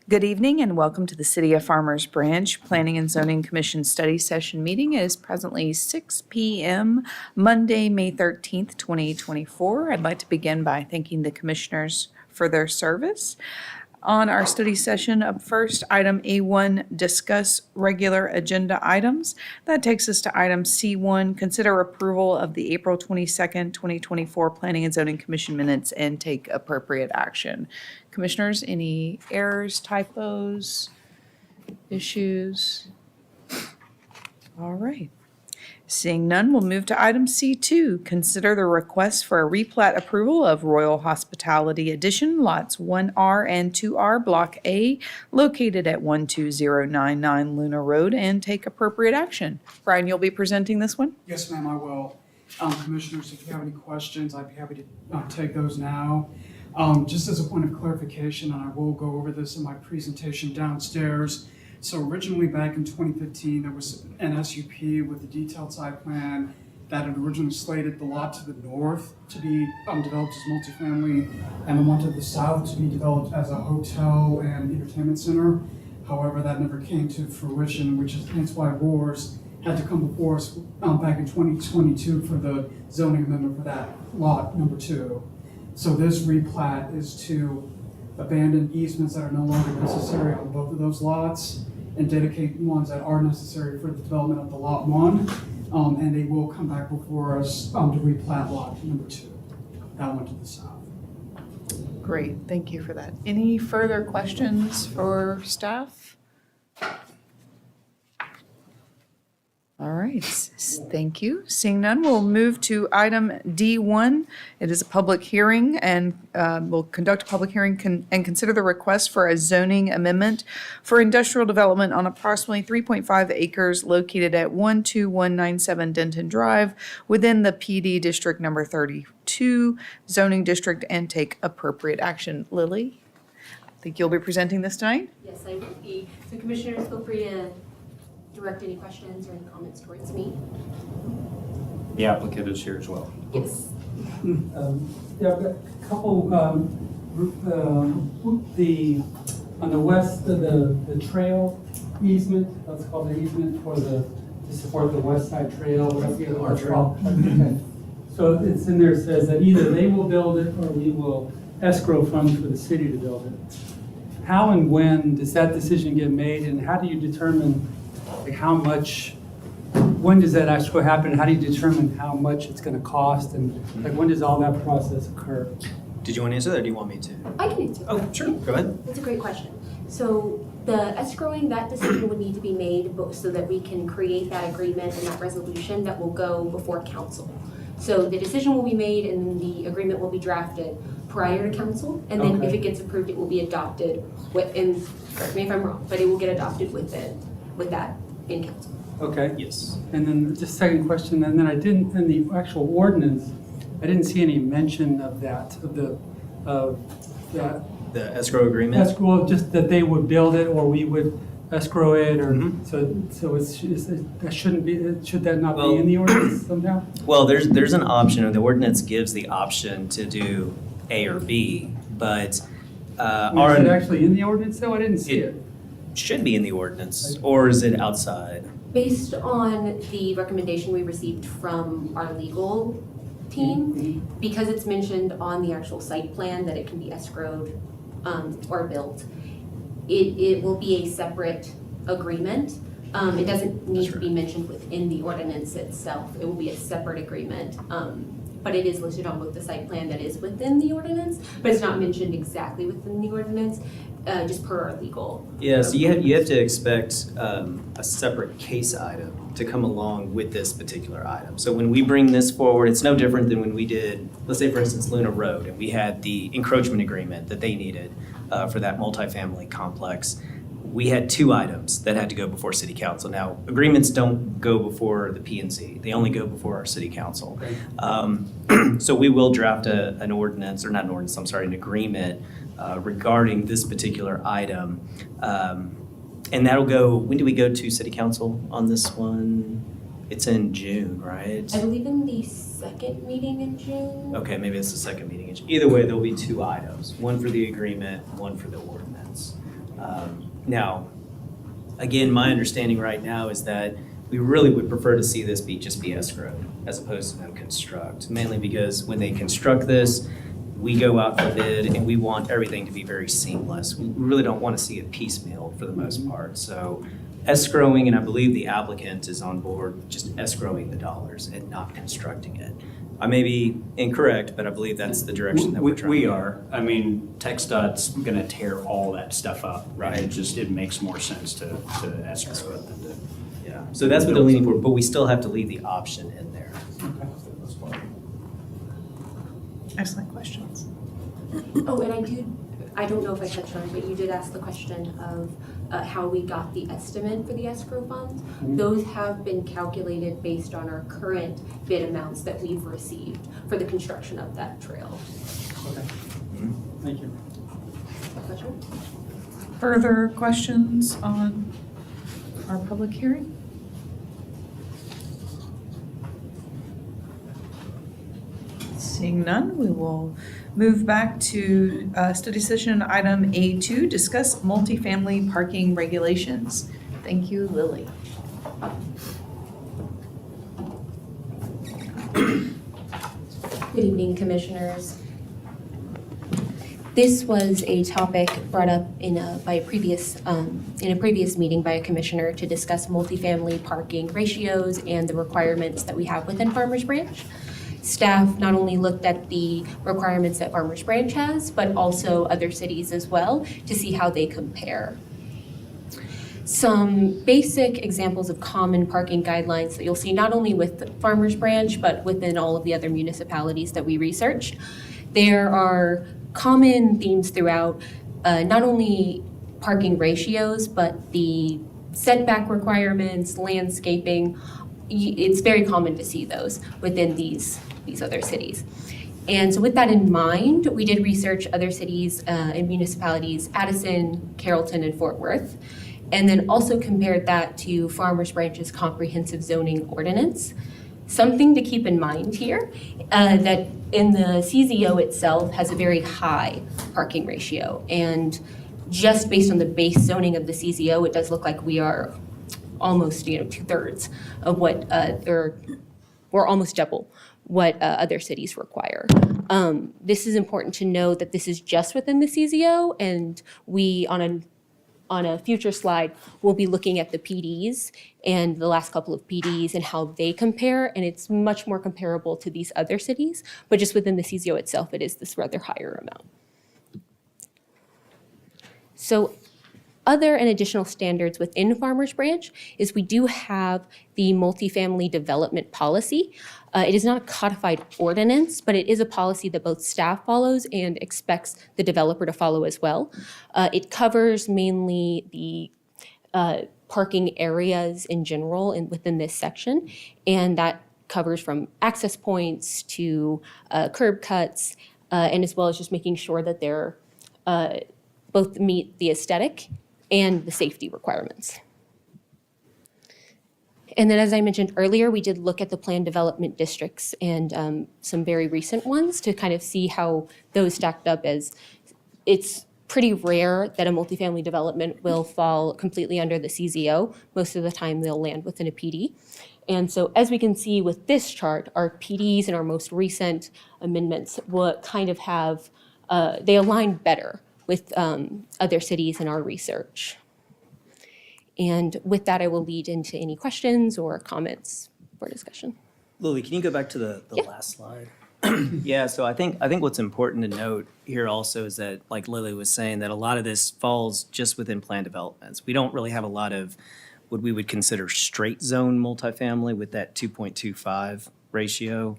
Good evening and welcome to the City of Farmers Branch Planning and Zoning Commission Study Session meeting. It is presently 6 p.m. Monday, May 13th, 2024. I'd like to begin by thanking the commissioners for their service. On our study session, up first, item A1, discuss regular agenda items. That takes us to item C1, consider approval of the April 22nd, 2024 Planning and Zoning Commission minutes and take appropriate action. Commissioners, any errors, typos, issues? All right. Seeing none, we'll move to item C2. Consider the request for a replat approval of Royal Hospitality Edition, lots 1R and 2R, Block A, located at 12099 Luna Road, and take appropriate action. Brian, you'll be presenting this one? Yes, ma'am, I will. Commissioners, if you have any questions, I'd be happy to take those now. Just as a point of clarification, and I will go over this in my presentation downstairs. So originally back in 2015, there was an SUP with a detailed site plan that had originally slated the lot to the north to be developed as multifamily and the one to the south to be developed as a hotel and entertainment center. However, that never came to fruition, which is hence why Roars had to come before us back in 2022 for the zoning amendment for that lot number 2. So this replat is to abandon easements that are no longer necessary on both of those lots and dedicate ones that are necessary for the development of the lot 1. And they will come back before us to replat lot number 2, that one to the south. Great, thank you for that. Any further questions for staff? All right, thank you. Seeing none, we'll move to item D1. It is a public hearing, and we'll conduct a public hearing and consider the request for a zoning amendment for industrial development on approximately 3.5 acres located at 12197 Denton Drive within the PD District Number 32 zoning district and take appropriate action. Lily, I think you'll be presenting this tonight? Yes, I will be. So commissioners, feel free to direct any questions or any comments towards me. The applicant is here as well. Yes. Yeah, I've got a couple, on the west, the trail easement, let's call the easement for to support the west side trail. What's the other part? Okay. So it's in there, it says that either they will build it or we will escrow funds for the city to build it. How and when does that decision get made, and how do you determine like how much, when does that actually happen? How do you determine how much it's going to cost, and like when does all that process occur? Did you want to answer that or do you want me to? I can answer. Oh, sure, go ahead. That's a great question. So the escrowing, that decision would need to be made so that we can create that agreement and that resolution that will go before council. So the decision will be made and the agreement will be drafted prior to council, and then if it gets approved, it will be adopted within, correct me if I'm wrong, but it will get adopted with that in council. Okay. Yes. And then just second question, and then I didn't, in the actual ordinance, I didn't see any mention of that, of that The escrow agreement? escrow, just that they would build it or we would escrow it, or Mhm. so that shouldn't be, should that not Well- be in the ordinance somehow? Well, there's an option, the ordinance gives the option to do A or B, but Is it actually in the ordinance though? I didn't see it. should be in the ordinance, or is it outside? Based on the recommendation we received from our legal team, because it's mentioned on the actual site plan that it can be escrowed or built, it will be a separate agreement. It doesn't need to be mentioned within the ordinance itself. It will be a separate agreement. But it is listed on both the site plan that is within the ordinance, but it's not mentioned exactly within the ordinance, just per our legal. Yeah, so you have to expect a separate case item to come along with this particular item. So when we bring this forward, it's no different than when we did, let's say for instance, Luna Road, and we had the encroachment agreement that they needed for that multifamily complex. We had 2 items that had to go before city council. Now, agreements don't go before the P&Z. They only go before our city council. So we will draft an ordinance, or not an ordinance, I'm sorry, an agreement regarding this particular item. And that'll go, when do we go to city council on this one? It's in June, right? I believe in the second meeting in June. Okay, maybe it's the second meeting. Either way, there'll be 2 items, one for the agreement, one for the ordinance. Now, again, my understanding right now is that we really would prefer to see this just be escrowed as opposed to them construct, mainly because when they construct this, we go out for bid and we want everything to be very seamless. We really don't want to see it piecemeal for the most part. So escrowing, and I believe the applicant is on board just escrowing the dollars and not constructing it. I may be incorrect, but I believe that's the direction that we're trying to We go. are. I mean, TxDOT's gonna tear all that stuff up. Right. It makes more sense to escrow it than to. Yeah, so that's what they're leaning for, but we still have to leave the option in there. Excellent questions. Oh, and I don't know if I touched on it, but you did ask the question of how we got the estimate for the escrow funds. Those have been calculated based on our current bid amounts that we've received for the construction of that trail. Okay. Thank you. Question? Further questions on our public hearing? Seeing none, we will move back to study session item A2, discuss multifamily parking regulations. Thank you, Lily. Good evening, Commissioners. This was a topic brought up in a previous meeting by a commissioner to discuss multifamily parking ratios and the requirements that we have within Farmers Branch. Staff not only looked at the requirements that Farmers Branch has, but also other cities as well to see how they compare. Some basic examples of common parking guidelines that you'll see not only with Farmers Branch, but within all of the other municipalities that we researched. There are common themes throughout, not only parking ratios, but the setback requirements, landscaping. It's very common to see those within these other cities. And so with that in mind, we did research other cities and municipalities, Addison, Carrollton, and Fort Worth, and then also compared that to Farmers Branch's comprehensive zoning ordinance. Something to keep in mind here, that in the CZO itself has a very high parking ratio. And just based on the base zoning of the CZO, it does look like we are almost, 2/3 of what, we're almost double what other cities require. This is important to know that this is just within the CZO, and we, on a future slide, we'll be looking at the PDs and the last couple of PDs and how they compare, and it's much more comparable to these other cities, but just within the CZO itself, it is this rather higher amount. So other and additional standards within Farmers Branch is we do have the multifamily development policy. It is not a codified ordinance, but it is a policy that both staff follows and expects the developer to follow as well. It covers mainly the parking areas in general and within this section, and that covers from access points to curb cuts, and as well as just making sure that they're both meet the aesthetic and the safety requirements. And then, as I mentioned earlier, we did look at the planned development districts and some very recent ones to kind of see how those stacked up, as it's pretty rare that a multifamily development will fall completely under the CZO. Most of the time, they'll land within a PD. And so as we can see with this chart, our PDs and our most recent amendments will kind of have, they align better with other cities in our research. And with that, I will lead into any questions or comments for discussion. Lily, can you go back to the Yeah. last slide? Yeah, so I think what's important to note here also is that, like Lily was saying, that a lot of this falls just within planned developments. We don't really have a lot of what we would consider straight zone multifamily with that 2.25 ratio.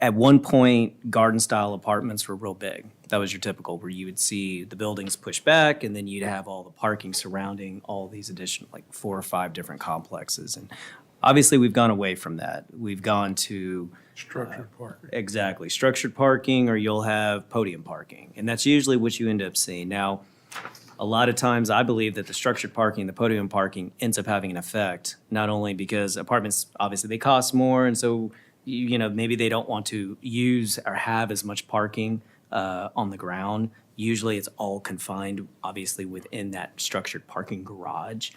At one point, garden style apartments were real big. That was your typical, where you would see the buildings pushed back and then you'd have all the parking surrounding all these additional, like 4 or 5 different complexes. And obviously, we've gone away from that. We've gone to Structured parking. exactly structured parking, or you'll have podium parking. And that's usually what you end up seeing. Now, a lot of times, I believe that the structured parking, the podium parking ends up having an effect, not only because apartments, obviously, they cost more, and so maybe they don't want to use or have as much parking on the ground Usually it's all confined, obviously, within that structured parking garage.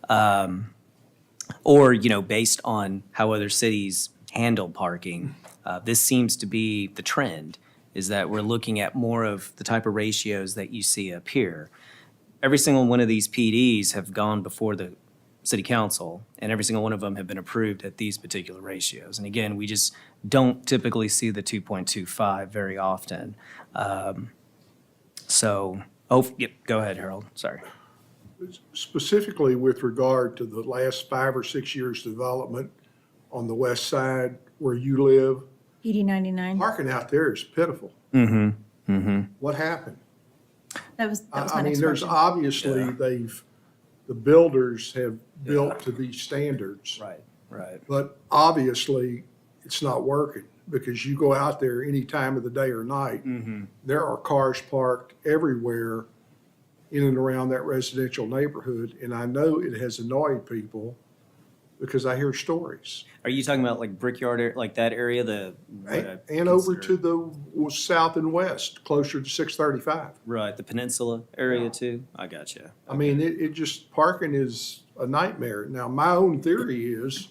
Or, based on how other cities handle parking, this seems to be the trend, is that we're looking at more of the type of ratios that you see up here. Every single one of these PDs have gone before the city council, and every single one of them have been approved at these particular ratios. And again, we just don't typically see the 2.25 very often. Yep, go ahead, Harold, sorry. Specifically with regard to the last 5 or 6 years' development on the west side where you live, PD 99. parking out there is pitiful. What happened? That was my I mean, next there's question. obviously, the builders have built to these standards. Right. But obviously, it's not working because you go out there any time of the day or night, there are cars parked everywhere in and around that residential neighborhood. And I know it has annoyed people because I hear stories. Are you talking about like Brickyard, like that area, And over to the south and west, closer to 635. Right, the peninsula area too? I got you. I mean, it just, parking is a nightmare. Now, my own theory is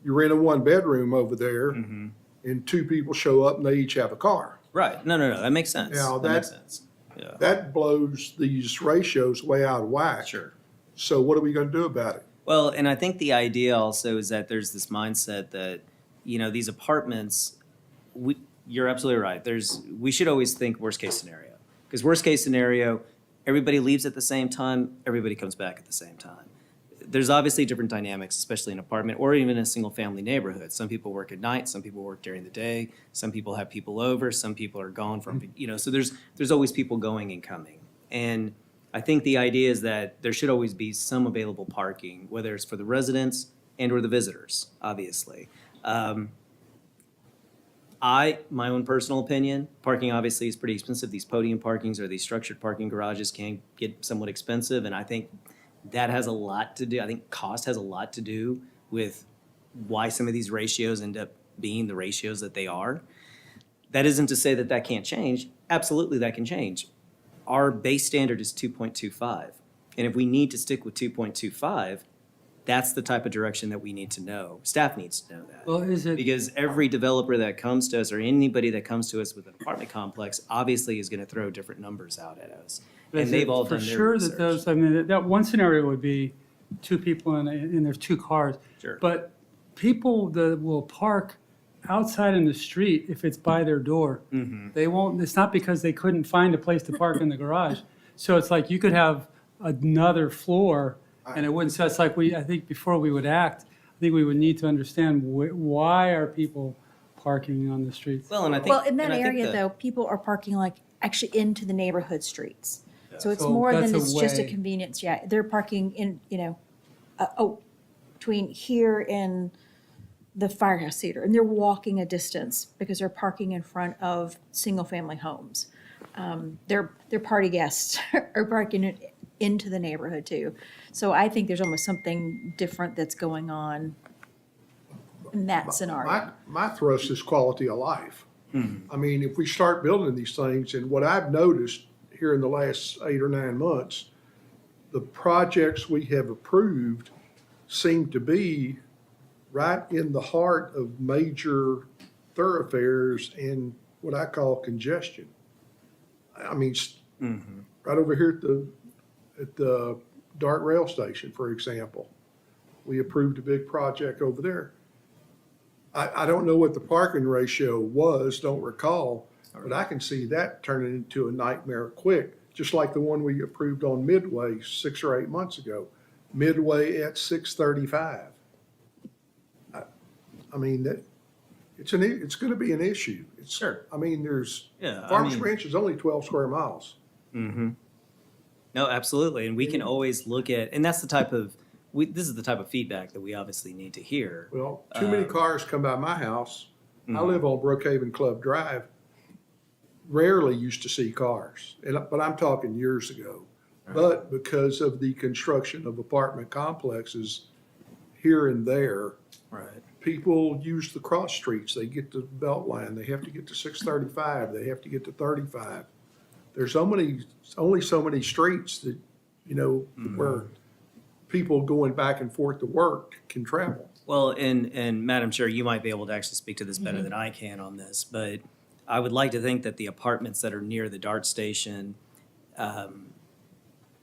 you rent a one-bedroom over there and 2 people show up and they each have a car. Right, no, that makes sense. Now, That makes sense. Yeah, That blows these ratios way out of whack. sure. So what are we going to do about it? Well, and I think the idea also is that there's this mindset that, these apartments, you're absolutely right. We should always think worst case scenario. Because worst case scenario, everybody leaves at the same time, everybody comes back at the same time. There's obviously different dynamics, especially in an apartment or even in a single family neighborhood. Some people work at night, some people work during the day, some people have people over, some people are gone from, so there's always people going and coming. And I think the idea is that there should always be some available parking, whether it's for the residents and or the visitors, obviously. My own personal opinion, parking obviously is pretty expensive. These podium parkings or these structured parking garages can get somewhat expensive, and I think that has a lot to do, I think cost has a lot to do with why some of these ratios end up being the ratios that they are. That isn't to say that that can't change. Absolutely, that can change. Our base standard is 2.25. And if we need to stick with 2.25, that's the type of direction that we need to know. Staff needs to know that. Well, is it, Because every developer that comes to us or anybody that comes to us with an apartment complex obviously is going to throw different numbers out at us. is And they've it all for done their sure research. that those, I mean, that one scenario would be 2 people and there's 2 cars. Sure. But people that will park outside in the street if it's by their door. They won't, it's not because they couldn't find a place to park in the garage. So it's like you could have another floor and it wouldn't, so it's like I think before we would act, I think we would need to understand why are people parking on the streets? Well, and I think. Well, in that and I think area, that- though, people are parking like actually into the neighborhood streets. So it's So more than that's a it's just a way. convenience, yeah. They're parking in, between here and the Firehouse Theater, and they're walking a distance because they're parking in front of single-family homes. Their party guests are parking into the neighborhood too. So I think there's almost something different that's going on in that scenario. My thrust is quality of life. I mean, if we start building these things, and what I've noticed here in the last 8 or 9 months, the projects we have approved seem to be right in the heart of major thoroughfares and what I call congestion. I mean, right over here at the Dart Rail Station, for example, we approved a big project over there. I don't know what the parking ratio was, don't recall, but I can see that turning into a nightmare quick, just like the one we approved on Midway 6 or 8 months ago. Midway at 635. I mean, it's going to be an issue. Sure. I mean, Yeah, I Farmers mean- Branch is only 12 square miles. No, absolutely. And we can always look at, and that's the type of, this is the type of feedback that we obviously need to hear. Well, too many cars come by my house. I live on Brookhaven Club Drive. Rarely used to see cars, but I'm talking years ago. But because of the construction of apartment complexes here and there, Right. people use the cross streets. They get to Beltline. They have to get to 635. They have to get to 35. there's only so many streets that, you know, where people going back and forth to work can travel. Well, and Madam Chair, you might be able to actually speak to this better than I can on this, but I would like to think that the apartments that are near the DART station,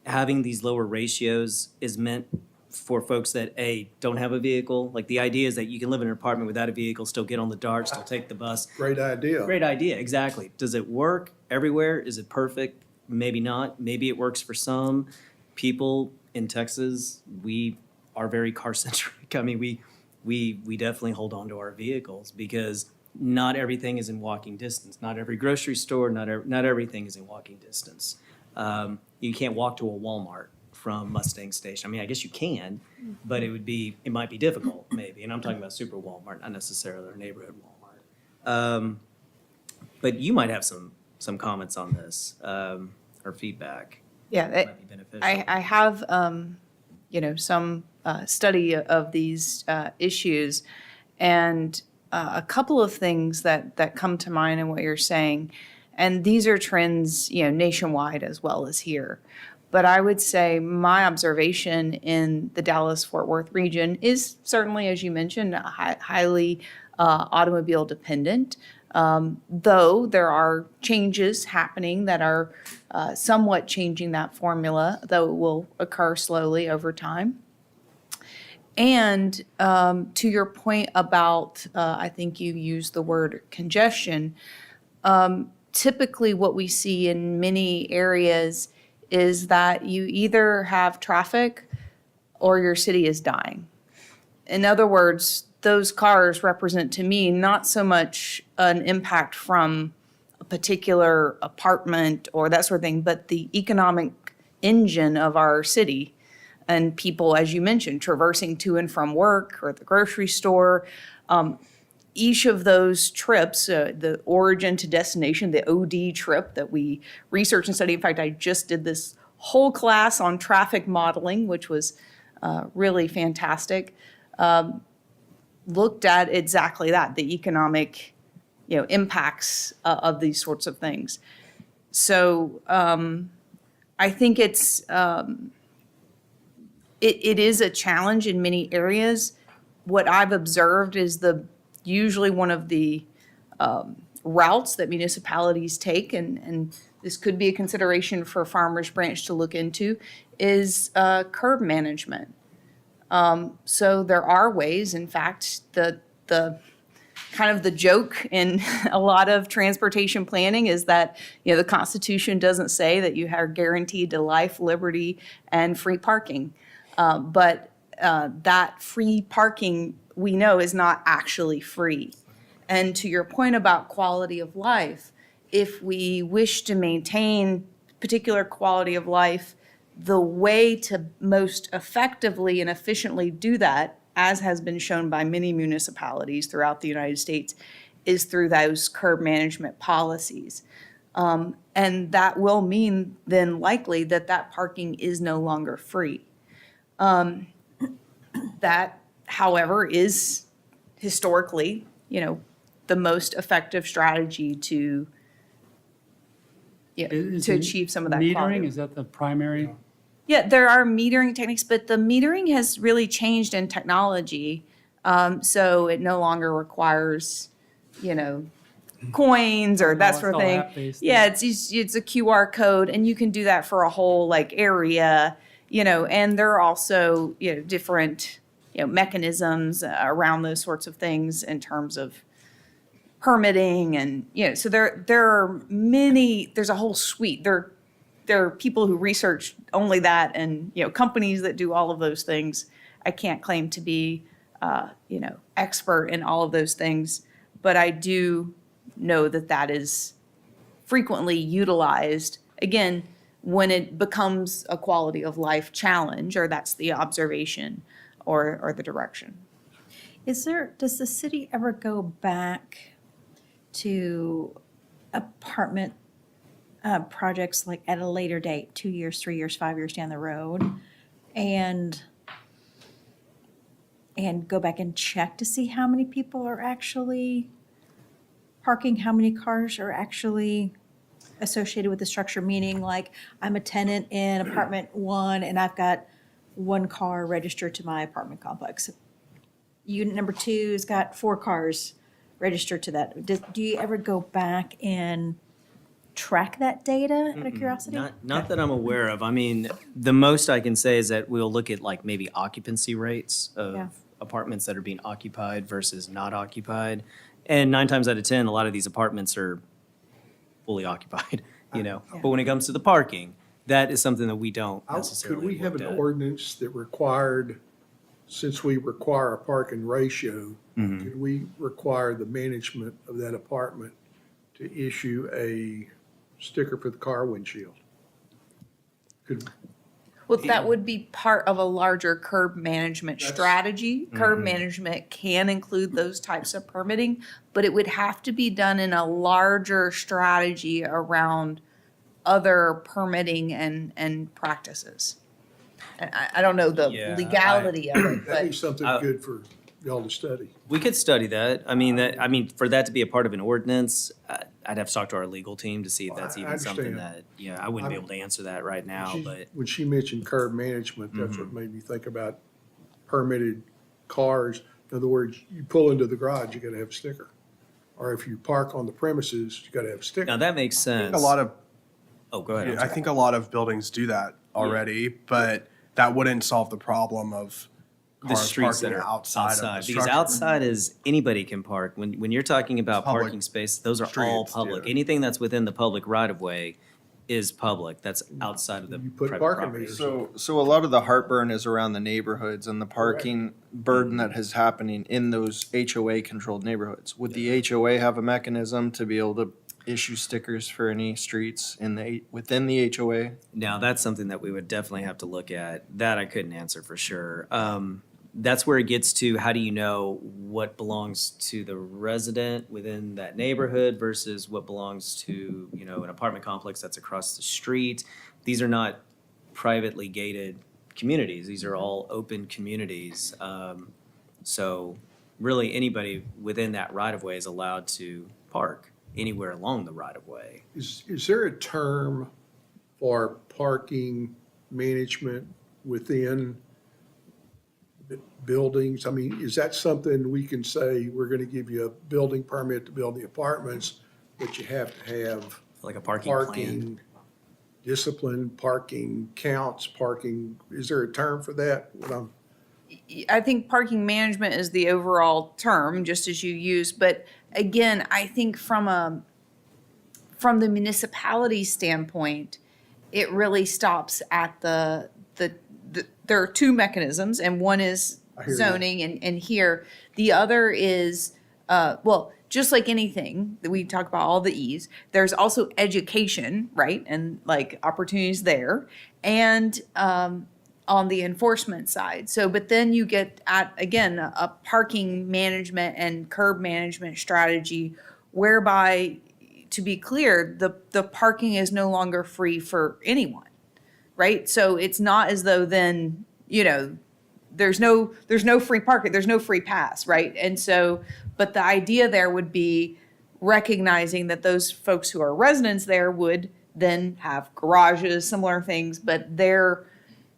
having these lower ratios is meant for folks that, A, don't have a vehicle. Like, the idea is that you can live in an apartment without a vehicle, still get on the DART, still take the bus. Great idea. Great idea, exactly. Does it work everywhere? Is it perfect? Maybe not. Maybe it works for some people in Texas. We are very car-centric. I mean, we definitely hold on to our vehicles because not everything is in walking distance. Not every grocery store, not everything is in walking distance. You can't walk to a Walmart from Mustang Station. I mean, I guess you can, but it might be difficult maybe. And I'm talking about super Walmart, not necessarily a neighborhood Walmart. But you might have some comments on this, or feedback. Yeah, Might be beneficial. I have, some study of these issues, and a couple of things that come to mind in what you're saying. And these are trends, nationwide as well as here. But I would say my observation in the Dallas-Fort Worth region is certainly, as you mentioned, highly automobile dependent. Though there are changes happening that are somewhat changing that formula, though it will occur slowly over time. And to your point about, I think you used the word congestion, typically what we see in many areas is that you either have traffic or your city is dying. In other words, those cars represent to me not so much an impact from a particular apartment or that sort of thing, but the economic engine of our city and people, as you mentioned, traversing to and from work or the grocery store. Each of those trips, the origin to destination, the OD trip that we research and study. In fact, I just did this whole class on traffic modeling, which was really fantastic. Looked at exactly that, the economic, impacts of these sorts of things. So I think it is a challenge in many areas. What I've observed is usually one of the routes that municipalities take, and this could be a consideration for Farmers Branch to look into, is curb management. So there are ways, in fact, the kind of the joke in a lot of transportation planning is that, the Constitution doesn't say that you are guaranteed to life, liberty, and free parking. But that free parking, we know, is not actually free. And to your point about quality of life, if we wish to maintain particular quality of life, the way to most effectively and efficiently do that, as has been shown by many municipalities throughout the United States, is through those curb management policies. And that will mean then likely that parking is no longer free. That, however, is historically, the most effective strategy to achieve some of that quality. Metering, is that the primary? Yeah, there are metering techniques, but the metering has really changed in technology. So it no longer requires, coins or that it's sort of all thing. app-based, Yeah, it's a QR code, and you can do that for a whole area, and there are also, different, mechanisms around those sorts of things in terms of permitting and, so there are there's a whole suite. There are people who research only that and, companies that do all of those things. I can't claim to be, expert in all of those things, but I do know that is frequently utilized, again, when it becomes a quality of life challenge, or that's the observation or the direction. Does the city ever go back to apartment projects like at a later date, 2 years, 3 years, 5 years down the road, and go back and check to see how many people are actually parking, how many cars are actually associated with the structure, meaning like I'm a tenant in apartment 1 and I've got 1 car registered to my apartment complex. Unit number 2's got 4 cars registered to that. Do you ever go back and track that data out of curiosity? Not that I'm aware of. I mean, the most I can say is that we'll look at like maybe occupancy rates Yeah. of apartments that are being occupied versus not occupied. And 9 times out of 10, a lot of these apartments are fully occupied, you know. Yeah. But when it comes to the parking, that is something that we don't Could necessarily we have look an at. ordinance that required, since we require a parking ratio, Mm-hmm. could we require the management of that apartment to issue a sticker for the car windshield? Could, Well, that would be part of a larger curb management strategy. Curb management can include those types of permitting, but it would have to be done in a larger strategy around other permitting and practices. And I don't know the Yeah, legality of it, that'd be but something good for y'all to study. We could study that. I mean, for that to be a part of an ordinance, I'd have to talk to our legal team to see if that's I even something understand. that, I wouldn't be able to answer that right now, but. When she mentioned curb management, that's what made me think about permitted cars. In other words, you pull into the garage, you gotta have a sticker. Or if you park on the premises, you gotta have a Now, sticker. that makes I sense. think a lot of Oh, go ahead. I'm I sorry. think a lot of buildings do that already, but that wouldn't solve the problem of The cars streets that parking are outside of the Because structure. outside is, anybody can park. When you're talking about Public parking space, those are all streets, public. yeah. Anything that's within the public right of way is public. That's outside of the You put private parking property. meters. So a lot of the heartburn is around the neighborhoods and the parking burden that is happening in those HOA controlled neighborhoods. Would the HOA have a mechanism to be able to issue stickers for any streets within the HOA? Now, that's something that we would definitely have to look at. That I couldn't answer for sure. That's where it gets to, how do you know what belongs to the resident within that neighborhood versus what belongs to, an apartment complex that's across the street? These are not privately gated communities. These are all open communities. So really, anybody within that right-of-way is allowed to park anywhere along the right-of-way. Is there a term for parking management within buildings? I mean, is that something we can say, we're gonna give you a building permit to build the apartments, but you have to have Like a parking plan. parking discipline, parking counts, parking, is there a term for that? I think parking management is the overall term, just as you use, but again, I think from the municipality standpoint, it really stops at the there are 2 mechanisms, and one is I hear you. zoning, and here, the other is, just like anything that we talk about, all the E's, there's also education, right? And like opportunities there, and on the enforcement side. So, but then you get at, again, a parking management and curb management strategy whereby, to be clear, the parking is no longer free for anyone, right? So it's not as though then, there's no free parking, there's no free pass, right? And so, but the idea there would be recognizing that those folks who are residents there would then have garages, similar things, but their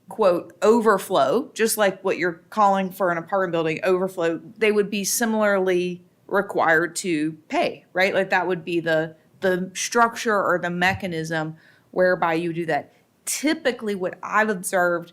quote overflow, just like what you're calling for an apartment building overflow, they would be similarly required to pay, right? Like that would be the structure or the mechanism whereby you do that. Typically, what I've observed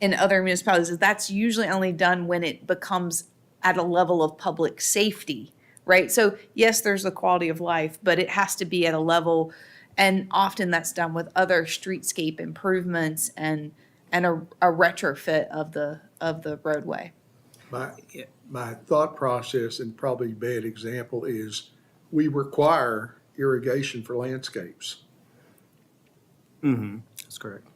in other municipalities is that's usually only done when it becomes at a level of public safety, right? So yes, there's the quality of life, but it has to be at a level, and often that's done with other streetscape improvements and a retrofit of the roadway. My thought process, and probably bad example, is we require irrigation for landscapes. That's correct.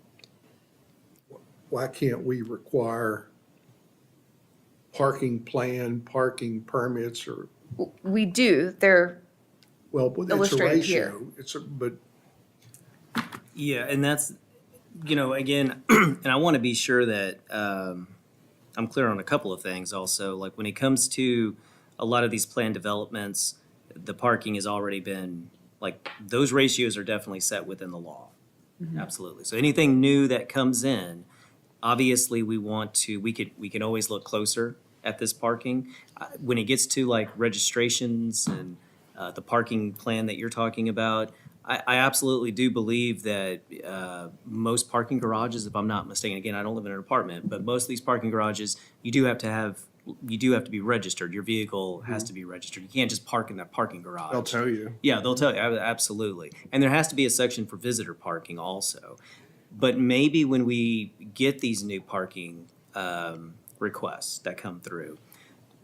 Why can't we require parking plan, parking permits, or, We do, they're, well, it's a Illustrated here. ratio. But Yeah, and that's, again, and I want to be sure that I'm clear on a couple of things also. Like when it comes to a lot of these planned developments, the parking has already been like, those ratios are definitely set within the law. Absolutely. So anything new that comes in, obviously, we can always look closer at this parking. When it gets to like registrations and the parking plan that you're talking about, I absolutely do believe that most parking garages, if I'm not mistaken, again, I don't live in an apartment, but most of these parking garages, you do have to be registered. Your vehicle has to be registered. You can't just park in that parking garage. They'll tell you. Yeah, they'll tell you, absolutely. And there has to be a section for visitor parking also. But maybe when we get these new parking requests that come through,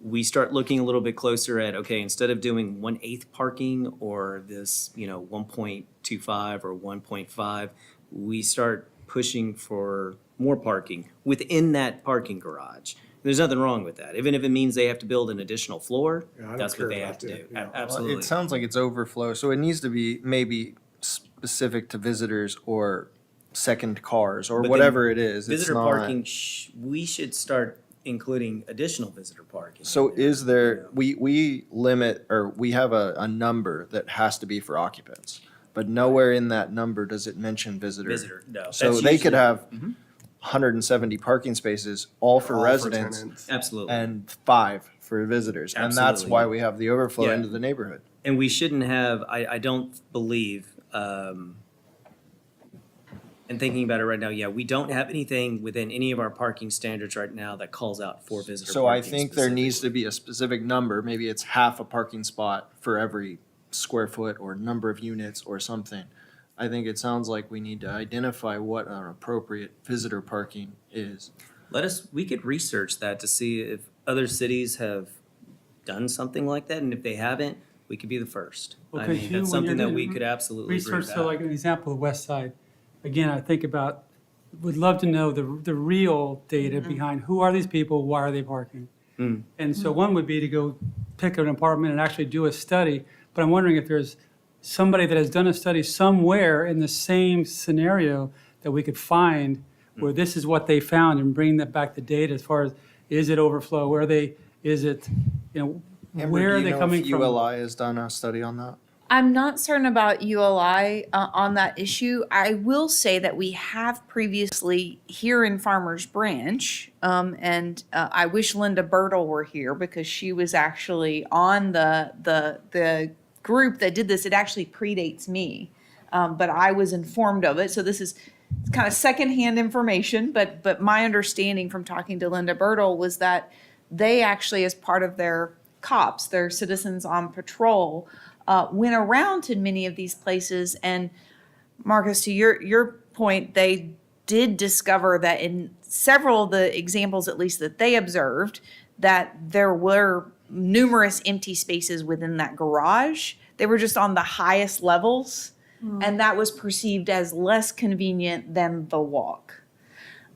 we start looking a little bit closer at, okay, instead of doing 1/8 parking or this, 1.25 or 1.5, we start pushing for more parking within that parking garage. There's nothing wrong with that. Even if it means they have to build an additional floor, Yeah, I don't that's what care they about have to do. that, yeah. Absolutely. It sounds like it's overflow, so it needs to be maybe specific to visitors or second cars or But then whatever it is. It's Visitor not- parking, we should start including additional visitor parking. So is there, we limit, or we have a number that has to be for occupants, but nowhere in that number does it mention visitor. Visitor, no. So That's they could usually- have Mhm. 170 parking spaces, all for All residents, tenants. Absolutely. and 5 for visitors. And that's Absolutely. why we have the overflow Yeah. into the neighborhood. And we shouldn't have, I don't believe, and thinking about it right now, yeah, we don't have anything within any of our parking standards right now that calls out for visitor So I parking think there needs to specifically. be a specific number, maybe it's half a parking spot for every square foot or number of units or something. I think it sounds like we need to identify what our appropriate visitor parking is. We could research that to see if other cities have done something like that, and if they haven't, we could be the first. Well, I could mean, you, that's when something you're that we doing could absolutely bring research, so like back. an example, the west side, again, I think about, would love to know the real data behind who are these people, why are they parking? Mm. And so one would be to go pick an apartment and actually do a study, but I'm wondering if there's somebody that has done a study somewhere in the same scenario that we could find where this is what they found and bring that back to data as far as, is it overflow, where they, is it, Amber, where do are you they know coming if from? ULI has done a study on that? I'm not certain about ULI on that issue. I will say that we have previously here in Farmers Branch, and I wish Linda Bertle were here because she was actually on the group that did this. It actually predates me, but I was informed of it. So this is kind of secondhand information, but my understanding from talking to Linda Bertle was that they actually, as part of their COPS, their Citizens on Patrol, went around to many of these places. And Marcus, to your point, they did discover that in several of the examples, at least that they observed, that there were numerous empty spaces within that garage. They were just on the highest levels, and that was perceived as less convenient than the walk.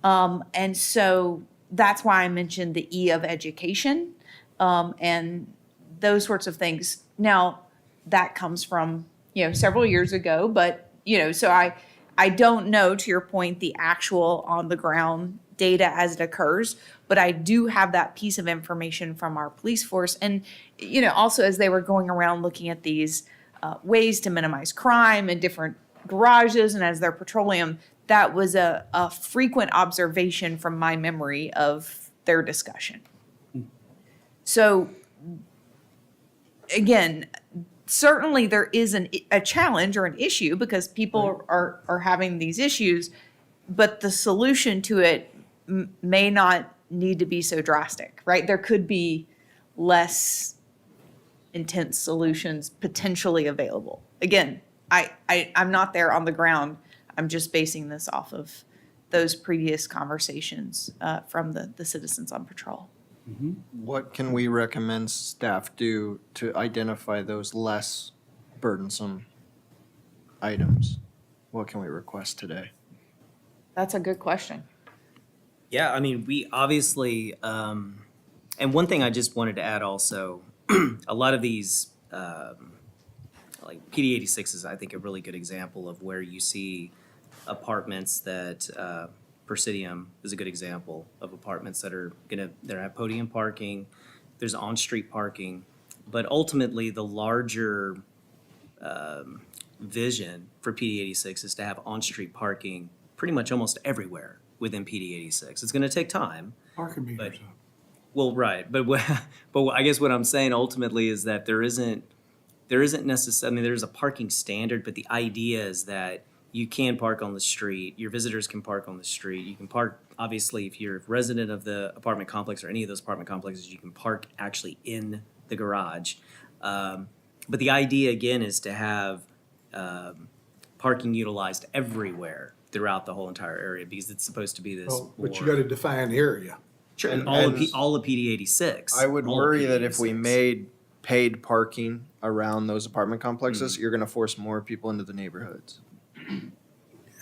And so that's why I mentioned the E of education, and those sorts of things. Now, that comes from, several years ago, but, so I don't know, to your point, the actual on the ground data as it occurs, but I do have that piece of information from our police force. And, also as they were going around looking at these ways to minimize crime in different garages and as they're patrolling them, that was a frequent observation from my memory of their discussion. So again, certainly there is a challenge or an issue because people are having these issues, but the solution to it may not need to be so drastic, right? There could be less intense solutions potentially available. Again, I'm not there on the ground. I'm just basing this off of those previous conversations from the Citizens on Patrol. What can we recommend staff do to identify those less burdensome items? What can we request today? That's a good question. Yeah, I mean, we obviously, and one thing I just wanted to add also, a lot of these, like PD 86 is, I think, a really good example of where you see apartments that, Presidium is a good example of apartments that have podium parking, there's on-street parking, but ultimately the larger vision for PD 86 is to have on-street parking pretty much almost everywhere within PD 86. It's going to take time. Parking But- meters up. Well, right, but but I guess what I'm saying ultimately is that there isn't necessarily. I mean, there's a parking standard, but the idea is that you can park on the street. Your visitors can park on the street. You can park, obviously, if you're a resident of the apartment complex or any of those apartment complexes, you can park actually in the garage. But the idea again is to have parking utilized everywhere throughout the whole entire area because it's supposed to be this. Well, but you more- got to define area. Sure, And- all of and all of PD 86. I would all of worry PD that if we 86. made paid parking around those apartment complexes, Mm-hmm. you're gonna force more people into the neighborhoods.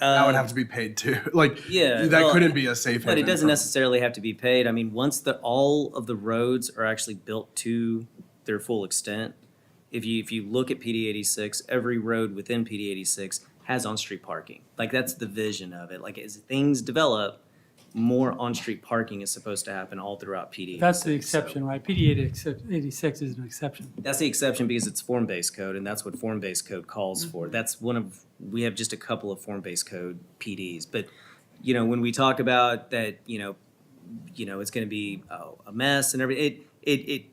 That would have to be paid too. Like, yeah, that well, couldn't be a safe But it haven doesn't for- necessarily have to be paid. I mean, once all of the roads are actually built to their full extent, if you look at PD 86, every road within PD 86 has on-street parking. Like that's the vision of it. Like as things develop, more on-street parking is supposed to happen all throughout PD. That's the 86. So exception, right? PD 86 is an exception. that's the exception because it's form-based code, and that's what form-based code calls for. That's we have just a couple of form-based code PDs. But, when we talk about that, it's going to be a mess and everything, it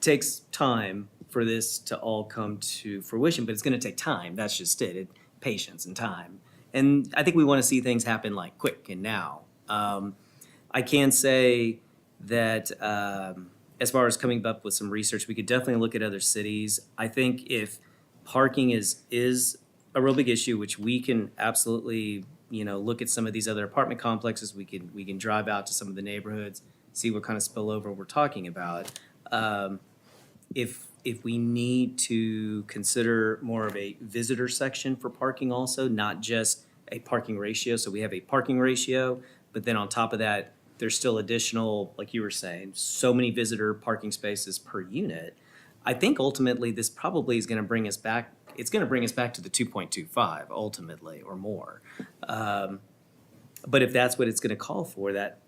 takes time for this to all come to fruition, but it's going to take time. That's just it. Patience and time. And I think we want to see things happen like quick and now. I can say that as far as coming up with some research, we could definitely look at other cities. I think if parking is a real big issue, which we can absolutely, look at some of these other apartment complexes. We can drive out to some of the neighborhoods, see what kind of spillover we're talking about. If we need to consider more of a visitor section for parking also, not just a parking ratio. So we have a parking ratio, but then on top of that, there's still additional, like you were saying, so many visitor parking spaces per unit. I think ultimately this probably is going to bring us back. It's going to bring us back to the 2.25 ultimately or more. But if that's what it's going to call for, that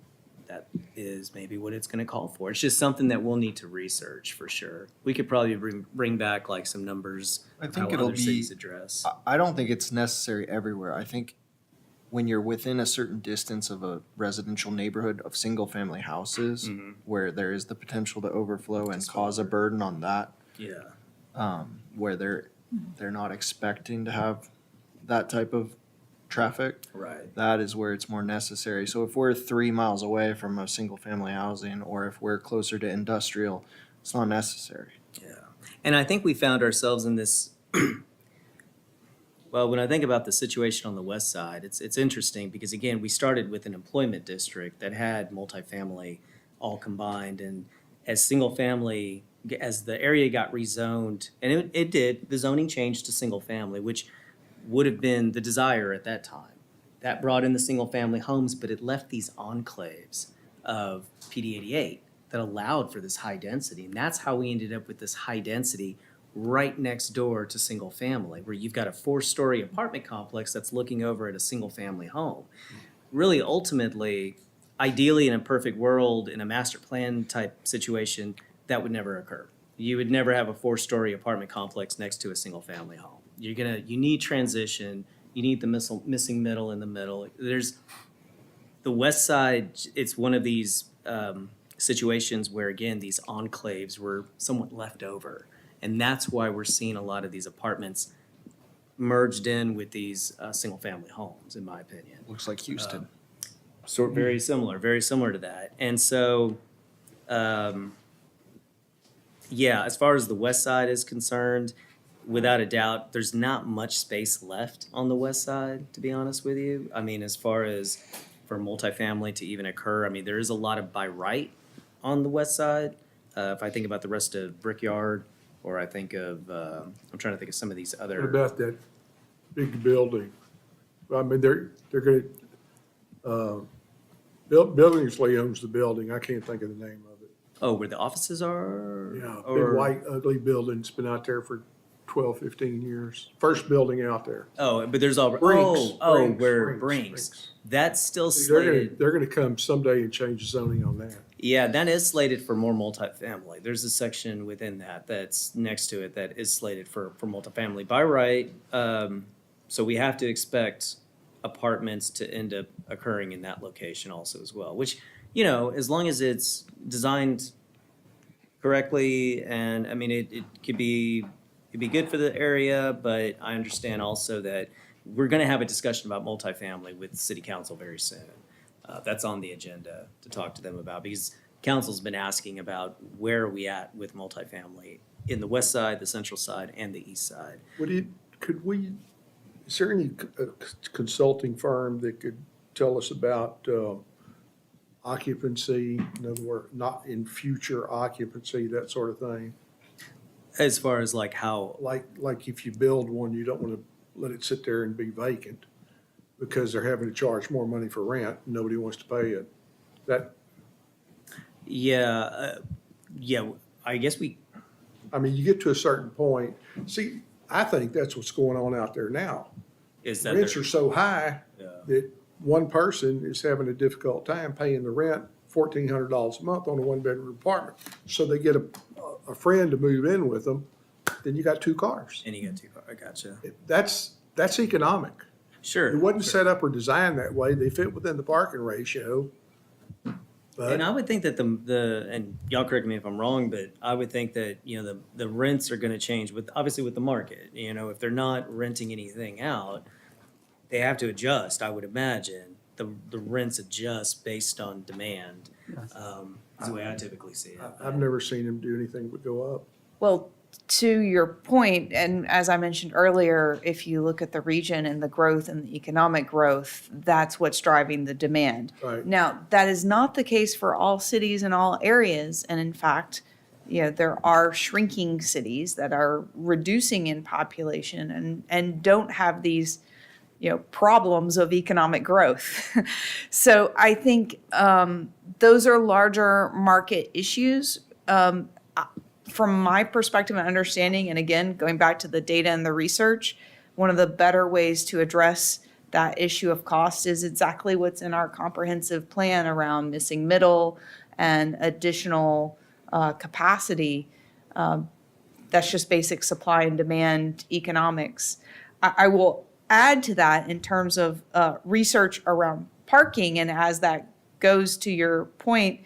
is maybe what it's going to call for. It's just something that we'll need to research for sure. We could probably bring back like some numbers I of think how it'll other be- cities address. I don't think it's necessary everywhere. I think when you're within a certain distance of a residential neighborhood of single-family houses, where there is the potential to overflow and cause a burden on that, Yeah. where they're not expecting to have that type of traffic, Right. that is where it's more necessary. So if we're 3 miles away from a single-family housing, or if we're closer to industrial, it's not necessary. Yeah. And I think we found ourselves in this. Well, when I think about the situation on the west side, it's interesting because again, we started with an employment district that had multifamily all combined, and as single family, as the area got rezoned, and it did, the zoning changed to single family, which would have been the desire at that time. That brought in the single family homes, but it left these enclaves of PD 88 that allowed for this high density, and that's how we ended up with this high density right next door to single family, where you've got a 4-story apartment complex that's looking over at a single family home. Really, ultimately, ideally in a perfect world, in a master plan type situation, that would never occur. You would never have a 4-story apartment complex next to a single family home. You need transition, you need the missing middle in the middle. There's the west side, it's one of these situations where again, these enclaves were somewhat left over. And that's why we're seeing a lot of these apartments merged in with these single-family homes, in my opinion. Looks like Houston. Very similar to that. And so, yeah, as far as the west side is concerned, without a doubt, there's not much space left on the west side, to be honest with you. I mean, as far as for multifamily to even occur, I mean, there is a lot of by right on the west side. If I think about the rest of Brickyard, or I think of, I'm trying to think of some of these What other. about that big building? I mean, they're gonna, Billingsley owns the building. I can't think of the name of it. Oh, where the offices are? Yeah, big Or- white ugly building. It's been out there for 12, 15 years. First building out there. Oh, but there's all, Brinks, where Brinks, Brinks. That's still They're slated. they're gonna come someday and change the zoning on that. Yeah, that is slated for more multifamily. There's a section within that that's next to it that is slated for multifamily by right. So we have to expect apartments to end up occurring in that location also as well, which, you know, as long as it's designed correctly, and I mean, it could be, it'd be good for the area, but I understand also that we're gonna have a discussion about multifamily with city council very soon. That's on the agenda to talk to them about, because council's been asking about where are we at with multifamily in the west side, the central side, and the east side. Is there any consulting firm that could tell us about occupancy, in other words, not in future occupancy, that sort of thing? As far as like how, Like if you build one, you don't want to let it sit there and be vacant because they're having to charge more money for rent, and nobody wants to pay it. That, yeah, I guess I mean, you get to a certain point. See, I think that's what's going on out there now. is that. Rents there- are so high Yeah. that one person is having a difficult time paying the rent, $1,400 a month on a one-bedroom apartment. So they get a friend to move in with them, then you got two cars. And you got two cars, I gotcha. That's economic. Sure. It wasn't sure. set up or designed that way. They fit within the parking ratio. But And I would think that and y'all correct me if I'm wrong, but I would think that, you know, the rents are gonna change obviously with the market. You know, if they're not renting anything out, they have to adjust, I would imagine. The rents adjust based on demand, is the way I typically see it. I've never seen them do anything but go up. Well, to your point, and as I mentioned earlier, if you look at the region and the growth and the economic growth, that's what's driving the demand. Right. Now, that is not the case for all cities and all areas. And in fact, you know, there are shrinking cities that are reducing in population and don't have these, you know, problems of economic growth. So I think those are larger market issues. From my perspective and understanding, and again, going back to the data and the research, one of the better ways to address that issue of cost is exactly what's in our comprehensive plan around missing middle and additional capacity. That's just basic supply and demand economics. I will add to that in terms of research around parking, and as that goes to your point,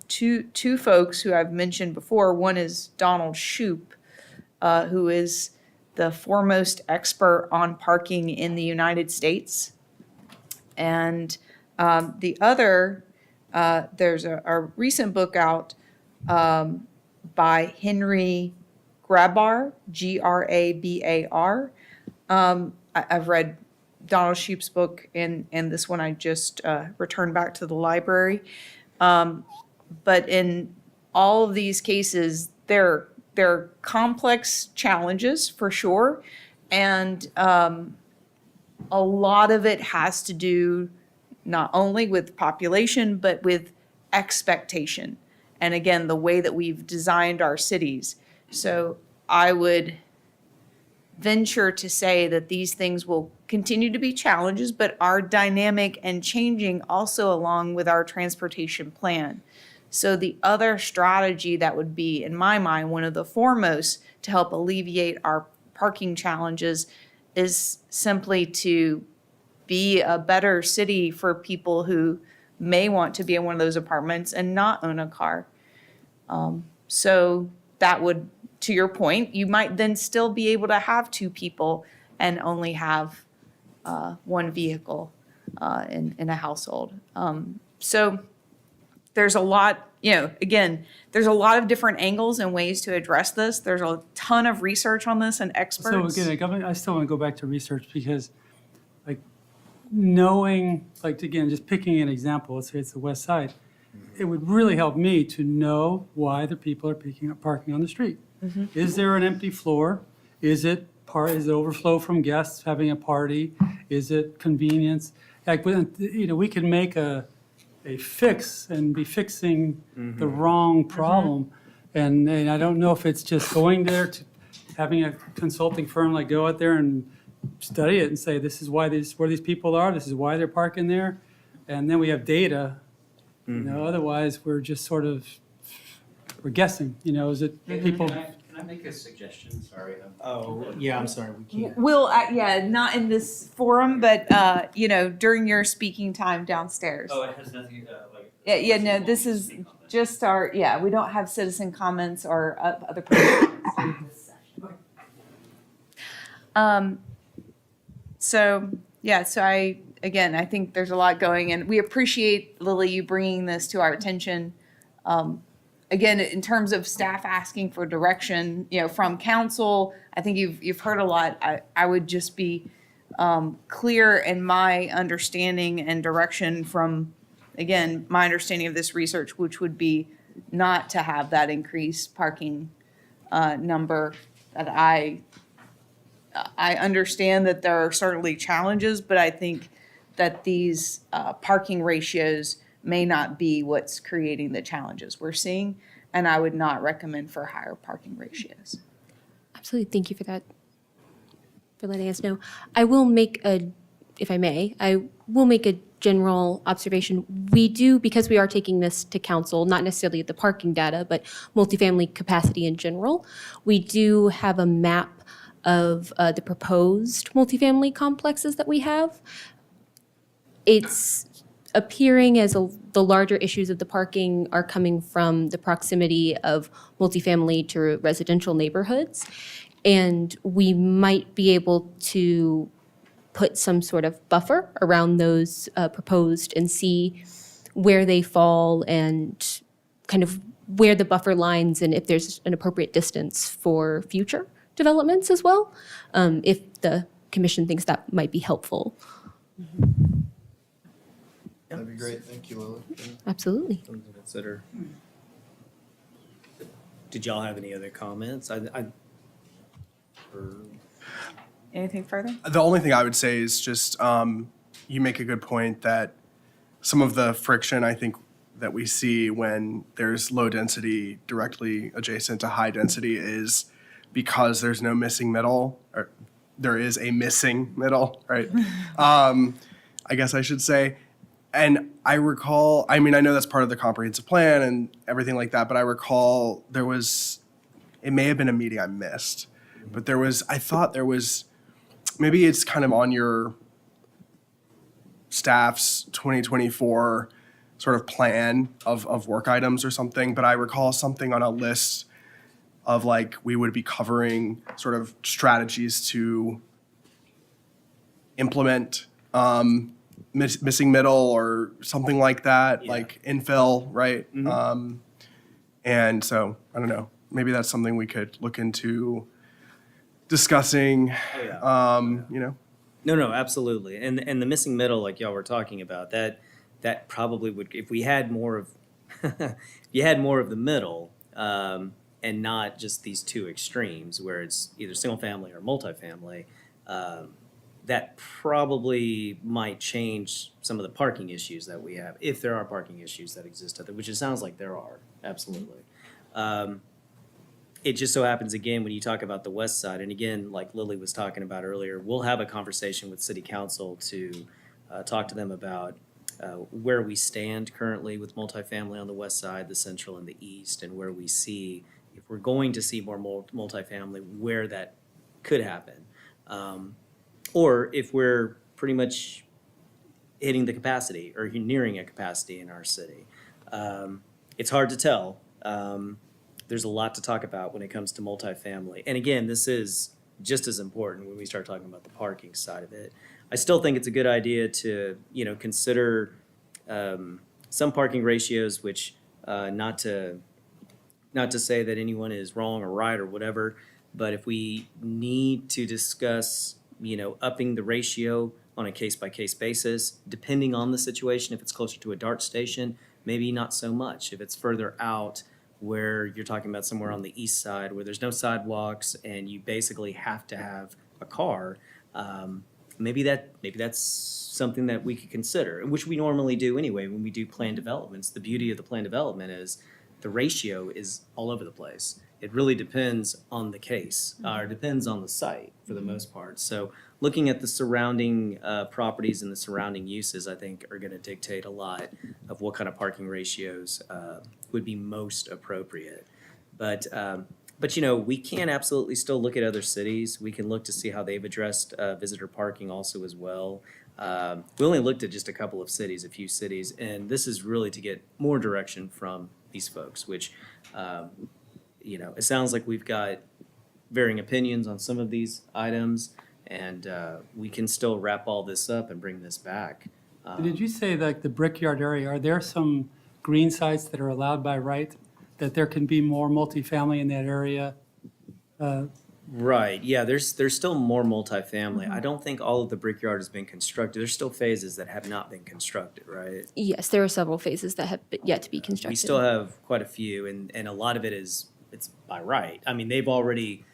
two folks who I've mentioned before. One is Donald Shoup, who is the foremost expert on parking in the United States. And the other, there's a recent book out by Henry Grabar, Grabar. I've read Donald Shoup's book and this one I just returned back to the library. But in all of these cases, there are complex challenges for sure. And a lot of it has to do not only with population, but with expectation. And again, the way that we've designed our cities. So I would venture to say that these things will continue to be challenges, but are dynamic and changing also along with our transportation plan. So the other strategy that would be, in my mind, one of the foremost to help alleviate our parking challenges is simply to be a better city for people who may want to be in one of those apartments and not own a car. So that would, to your point, you might then still be able to have two people and only have one vehicle in a household. So there's a lot, you know, again, there's a lot of different angles and ways to address this. There's a ton of research on this and So experts. again, I still want to go back to research because, like, knowing, like, again, just picking an example, let's say it's the west side, it would really help me to know why the people are parking on the street. Is there an empty floor? Is it overflow from guests having a party? Is it convenience? Like, you know, we can make a fix and be fixing the wrong problem. And I don't know if it's just going there to having a consulting firm like go out there and study it and say, this is why where these people are, this is why they're parking there. And then we have data, otherwise we're just sort of, we're guessing, is it people? Can I make a suggestion? Sorry. Oh, yeah, I'm sorry, we can't. We'll, not in this forum, but, during your speaking time downstairs. Oh, it has nothing, like. Yeah, no, this is just we don't have citizen comments or other. Participants. So I think there's a lot going, and we appreciate, Lily, you bringing this to our attention. Again, in terms of staff asking for direction, from council, I think you've heard a lot. I would just be clear in my understanding and direction from, again, my understanding of this research, which would be not to have that increased parking number. That I understand that there are certainly challenges, but I think that these parking ratios may not be what's creating the challenges we're seeing, and I would not recommend for higher parking ratios. Absolutely. Thank you for that, for letting us know. I will make if I may, a general observation. We do, because we are taking this to council, not necessarily the parking data, but multifamily capacity in general, we do have a map of the proposed multifamily complexes that we have. It's appearing as the larger issues of the parking are coming from the proximity of multifamily to residential neighborhoods. And we might be able to put some sort of buffer around those proposed and see where they fall and kind of where the buffer lines and if there's an appropriate distance for future developments as well, if the commission thinks that might be helpful. That'd be great. Thank you, Lily. Absolutely. Something to consider. Did y'all have any other comments? Anything further? The only thing I would say is just, you make a good point that some of the friction, I think, that we see when there's low density directly adjacent to high density is because there's no missing middle, or there is a missing middle, right? I guess I should say. And I recall, I know that's part of the comprehensive plan and everything like that, but I recall it may have been a meeting I missed, but I thought there was, maybe it's kind of on your staff's 2024 sort of plan of work items or something, but I recall something on a list of we would be covering sort of strategies to implement missing middle or something like that, like infill, right? Mm-hmm. And so, I don't know, maybe that's something we could look into discussing, No, absolutely. And the missing middle, like y'all were talking about, that probably would, if we had more of, if you had more of the middle, and not just these two extremes where it's either single family or multifamily, that probably might change some of the parking issues that we have, if there are parking issues that exist out there, which it sounds like there are, absolutely. It just so happens, again, when you talk about the west side, and again, like Lily was talking about earlier, we'll have a conversation with city council to talk to them about where we stand currently with multifamily on the west side, the central and the east, and where we see, if we're going to see more multifamily, where that could happen. Or if we're pretty much hitting the capacity or nearing a capacity in our city. It's hard to tell. There's a lot to talk about when it comes to multifamily. And again, this is just as important when we start talking about the parking side of it. I still think it's a good idea to, consider some parking ratios, which not to say that anyone is wrong or right or whatever, but if we need to discuss, upping the ratio on a case-by-case basis, depending on the situation, if it's closer to a DART station, maybe not so much. If it's further out, where you're talking about somewhere on the east side where there's no sidewalks and you basically have to have a car, maybe that's something that we could consider, which we normally do anyway when we do plan developments. The beauty of the plan development is the ratio is all over the place. it really depends on the case, or depends on the site for the most part. So looking at the surrounding properties and the surrounding uses, I think are gonna dictate a lot of what kind of parking ratios would be most appropriate. But we can absolutely still look at other cities. We can look to see how they've addressed visitor parking also as well. We only looked at just a couple of cities, a few cities, and this is really to get more direction from these folks, which, it sounds like we've got varying opinions on some of these items, and we can still wrap all this up and bring this back. Did you say like the Brickyard area, are there some green sites that are allowed by right? That there can be more multifamily in that area? Right, yeah, there's still more multifamily. I don't think all of the Brickyard has been constructed. There's still phases that have not been constructed, right? Yes, there are several phases that have yet to be We constructed. still have quite a few, and a lot of it it's by right. I mean, they've already,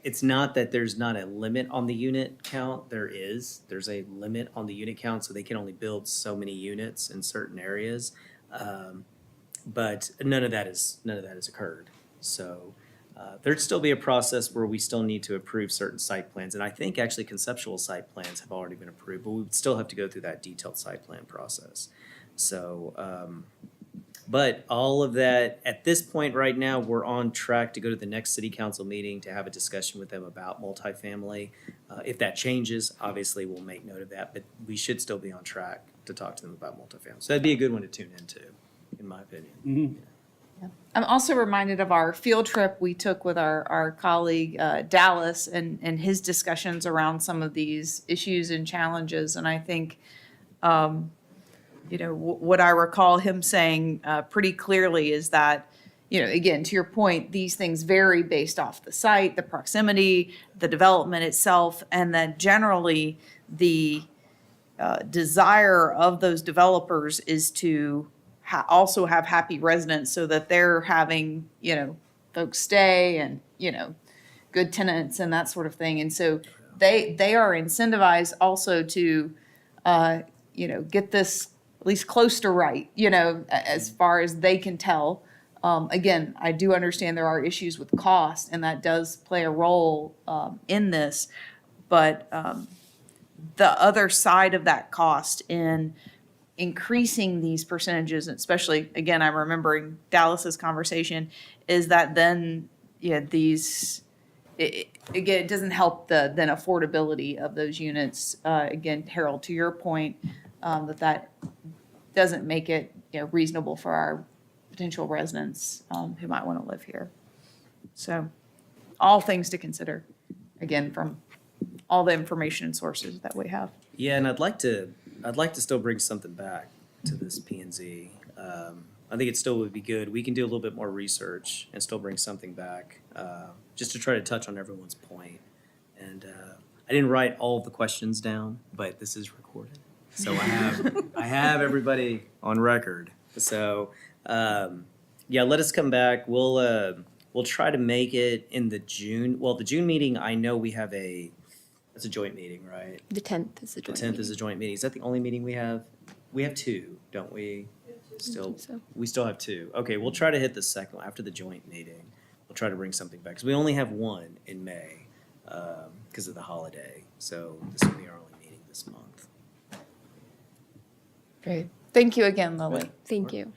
it's not that there's not a limit on the unit count, there's a limit on the unit count, so they can only build so many units in certain areas. But none of that has occurred. So there'd still be a process where we still need to approve certain site plans. And I think actually conceptual site plans have already been approved, but we would still have to go through that detailed site plan process. So, but all of that, at this point right now, we're on track to go to the next city council meeting to have a discussion with them about multifamily. If that changes, obviously we'll make note of that, but we should still be on track to talk to them about multifamily. So that'd be a good one to tune into, in my opinion. I'm also reminded of our field trip we took with our colleague Dallas and his discussions around some of these issues and challenges. And I think, what I recall him saying pretty clearly is that, again, to your point, these things vary based off the site, the proximity, the development itself, and that generally the desire of those developers is to also have happy residents so that they're having, folks stay and, good tenants and that sort of thing. And so they are incentivized also to, get this at least close to right, as far as they can tell. Again, I do understand there are issues with cost and that does play a role in this. But the other side of that cost in increasing these percentages, especially, again, I'm remembering Dallas's conversation, is that then, it doesn't help the then affordability of those units. Again, Harold, to your point, that doesn't make it, reasonable for our potential residents who might want to live here. So all things to consider, again, from all the information and sources that we have. Yeah, and I'd like to still bring something back to this P and Z. I think it still would be good. We can do a little bit more research and still bring something back, just to try to touch on everyone's point. And I didn't write all of the questions down, but this is recorded, so I have everybody on record. So let us come back. We'll try to make it in the June. Well, the June meeting, I know we have it's a joint meeting, right? The 10th is the The joint 10th meeting. is a joint meeting. Is that the only meeting we have? We have two, don't we? Still, so. we still have two. Okay, we'll try to hit the second one after the joint meeting. We'll try to bring something back because we only have one in May because of the holiday. So this will be our only meeting this month. Great. Thank you again, Lily. Thank you.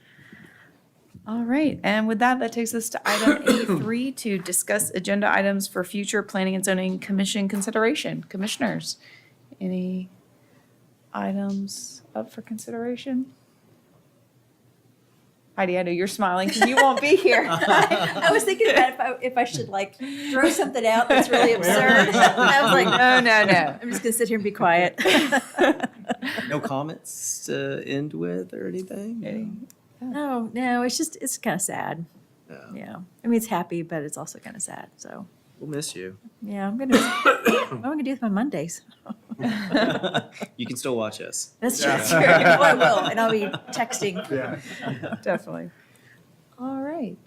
All right, and with that takes us to item A3 to discuss agenda items for future Planning and Zoning Commission consideration. Commissioners, any items up for consideration? Heidi, I know you're smiling because you won't be here. I was thinking about if I should throw something out that's really absurd. I was like, No. I'm just gonna sit here and be quiet. No comments to end with or anything? No, it's kind of sad. Yeah. I mean, it's happy, but it's also kind of sad. So, We'll miss you. yeah, I'm gonna do this on Mondays. You can still watch us. That's true. That's true. Well, I will, and I'll be texting. Definitely. All right.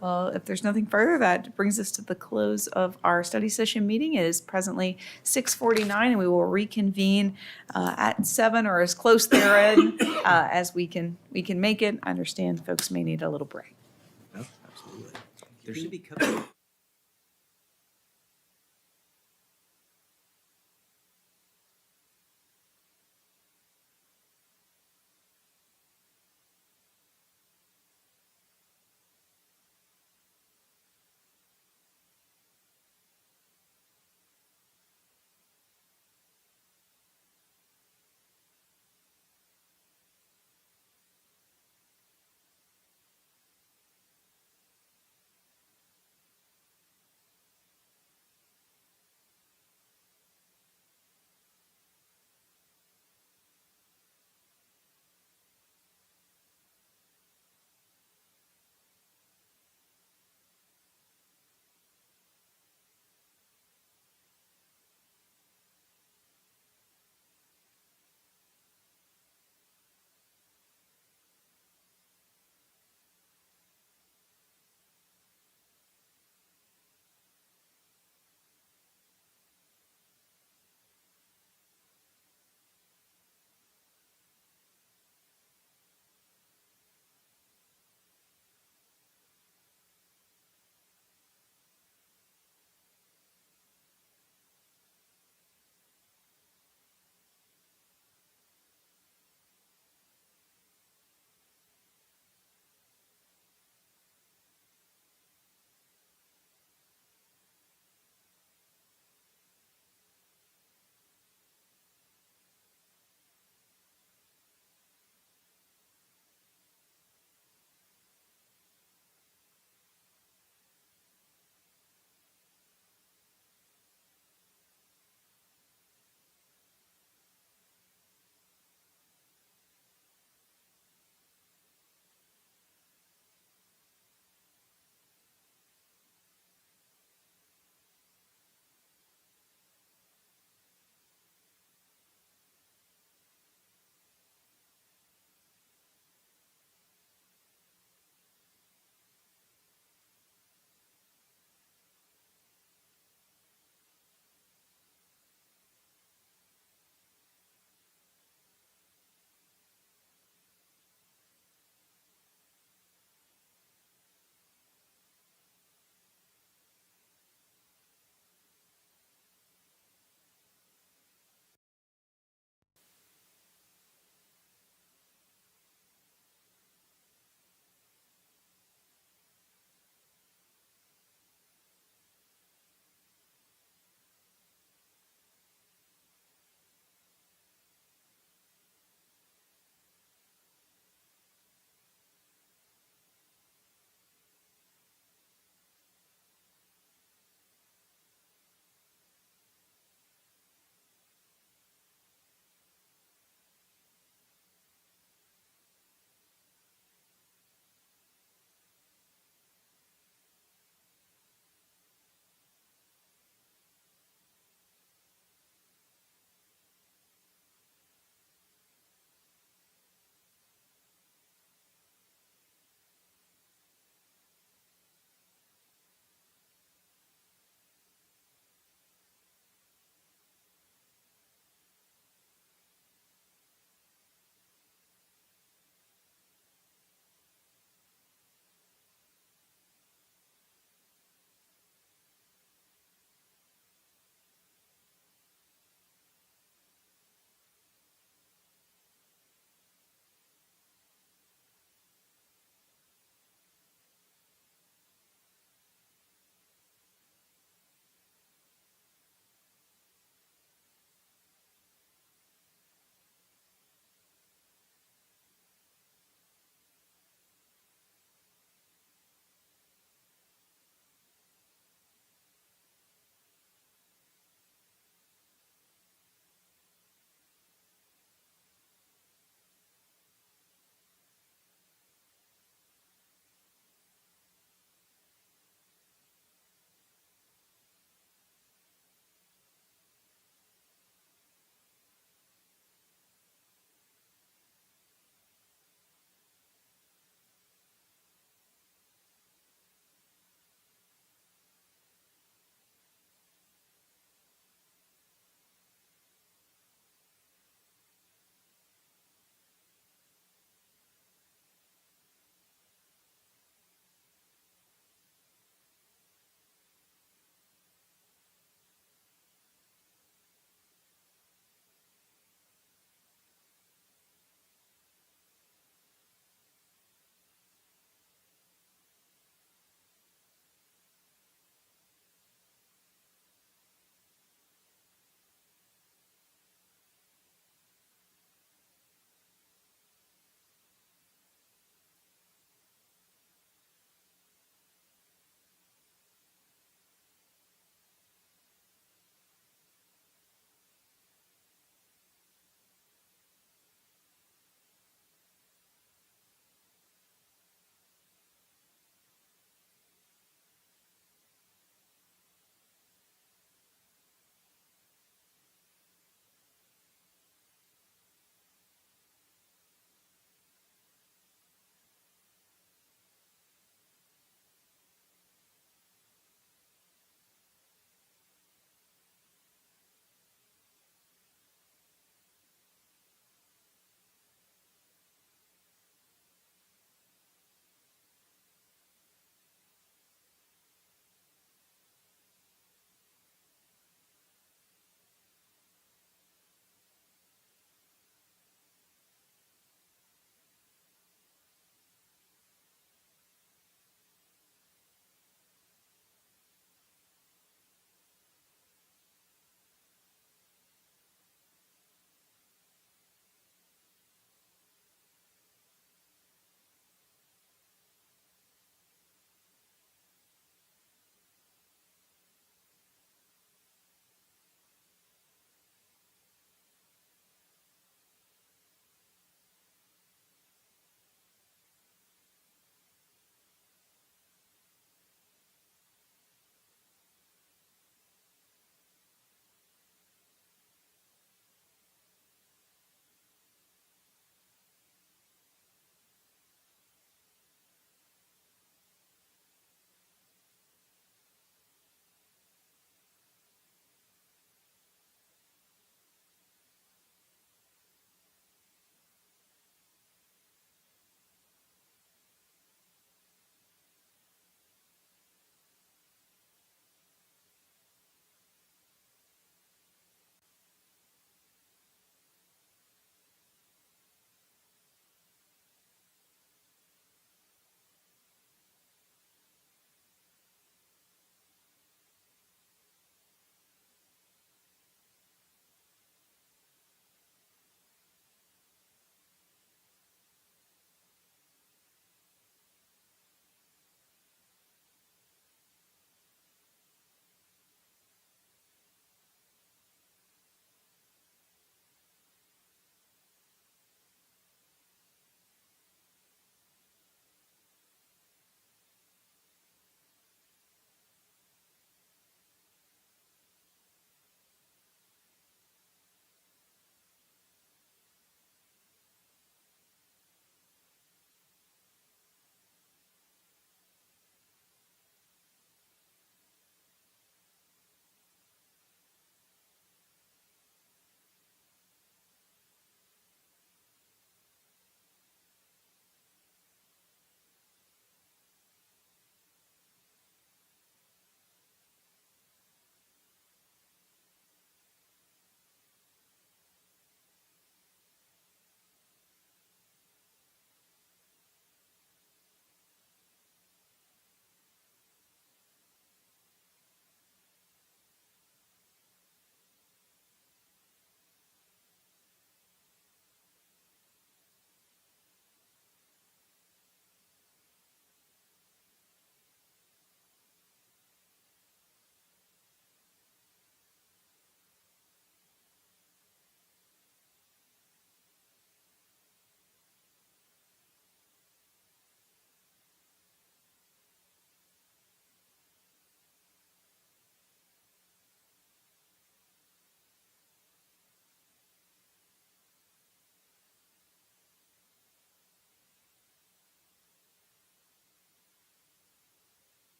Well, if there's nothing further, that brings us to the close of our study session meeting. It is presently 6:49, and we will reconvene at 7 or as close therein as we can make it. I understand folks may need a little break. No, absolutely. There should be code.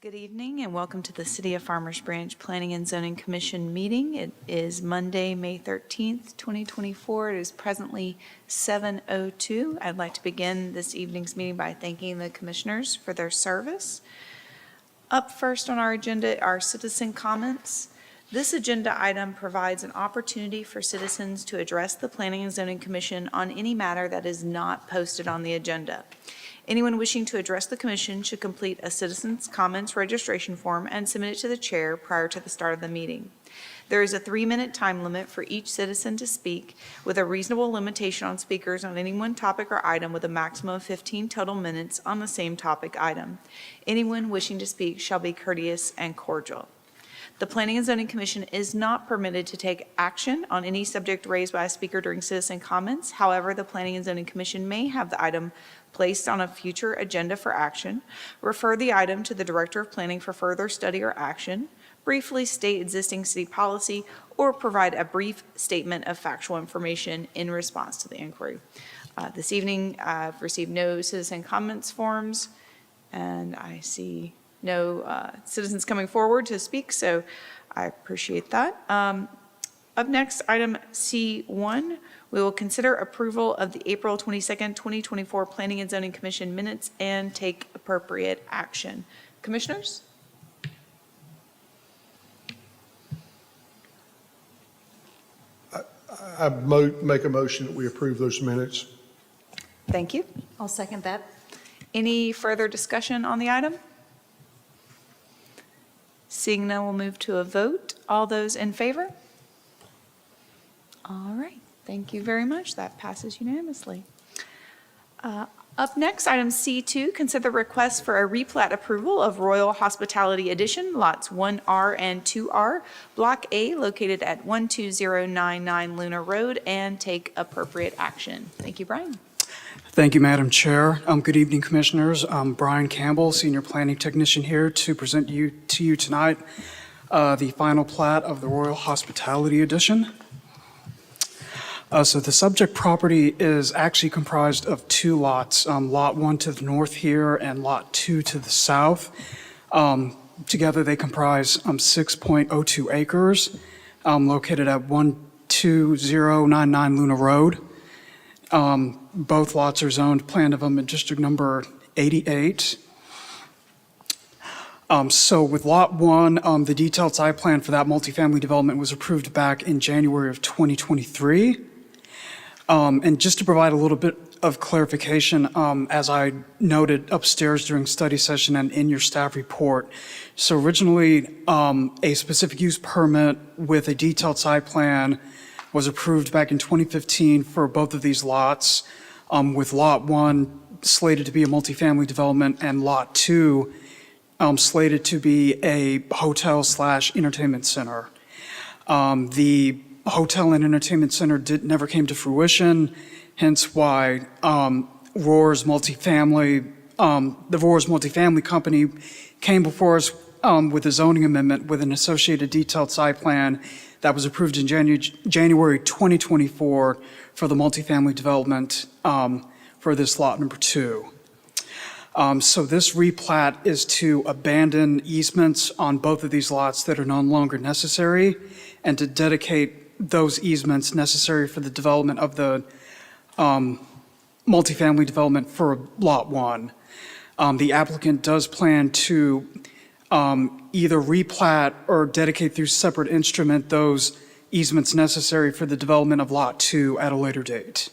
Good evening and welcome to the City of Farmers Branch Planning and Zoning Commission meeting. It is Monday, May 13th, 2024. It is presently 7:02. I'd like to begin this evening's meeting by thanking the commissioners for their service. Up first on our agenda are citizen comments. This agenda item provides an opportunity for citizens to address the Planning and Zoning Commission on any matter that is not posted on the agenda. Anyone wishing to address the commission should complete a citizen's comments registration form and submit it to the chair prior to the start of the meeting. There is a 3-minute time limit for each citizen to speak, with a reasonable limitation on speakers on any one topic or item, with a maximum of 15 total minutes on the same topic item. Anyone wishing to speak shall be courteous and cordial. The Planning and Zoning Commission is not permitted to take action on any subject raised by a speaker during citizen comments. However, the Planning and Zoning Commission may have the item placed on a future agenda for action, refer the item to the Director of Planning for further study or action, briefly state existing city policy, or provide a brief statement of factual information in response to the inquiry. This evening, I've received no citizen comments forms, and I see no citizens coming forward to speak, so I appreciate that. Up next, item C1, we will consider approval of the April 22nd, 2024 Planning and Zoning Commission minutes and take appropriate action. Commissioners? I make a motion that we approve those minutes. Thank you. I'll second that. Any further discussion on the item? Seeing none, we'll move to a vote. All those in favor? All right, thank you very much. That passes unanimously. Up next, item C2, consider request for a replat approval of Royal Hospitality Edition, lots 1R and 2R, Block A, located at 12099 Luna Road, and take appropriate action. Thank you, Brian. Thank you, Madam Chair. Good evening, Commissioners. I'm Brian Campbell, Senior Planning Technician here to present to you tonight the final plat of the Royal Hospitality Edition. So the subject property is actually comprised of 2 lots, Lot 1 to the north here and Lot 2 to the south. Together they comprise 6.02 acres located at 12099 Luna Road. Both lots are zoned Plan Development District number 88. So with Lot 1, the detailed site plan for that multifamily development was approved back in January of 2023. And just to provide a little bit of clarification, as I noted upstairs during study session and in your staff report, so originally a specific use permit with a detailed site plan was approved back in 2015 for both of these lots, with Lot 1 slated to be a multifamily development and Lot 2 slated to be a hotel/entertainment center. The hotel and entertainment center never came to fruition, hence why Rohr's multifamily, the Rohr's multifamily company came before us with a zoning amendment with an associated detailed site plan that was approved in January 2024 for the multifamily development for this lot number 2. So this replat is to abandon easements on both of these lots that are no longer necessary and to dedicate those easements necessary for the development of the multifamily development for Lot 1. The applicant does plan to either replat or dedicate through separate instrument those easements necessary for the development of Lot 2 at a later date.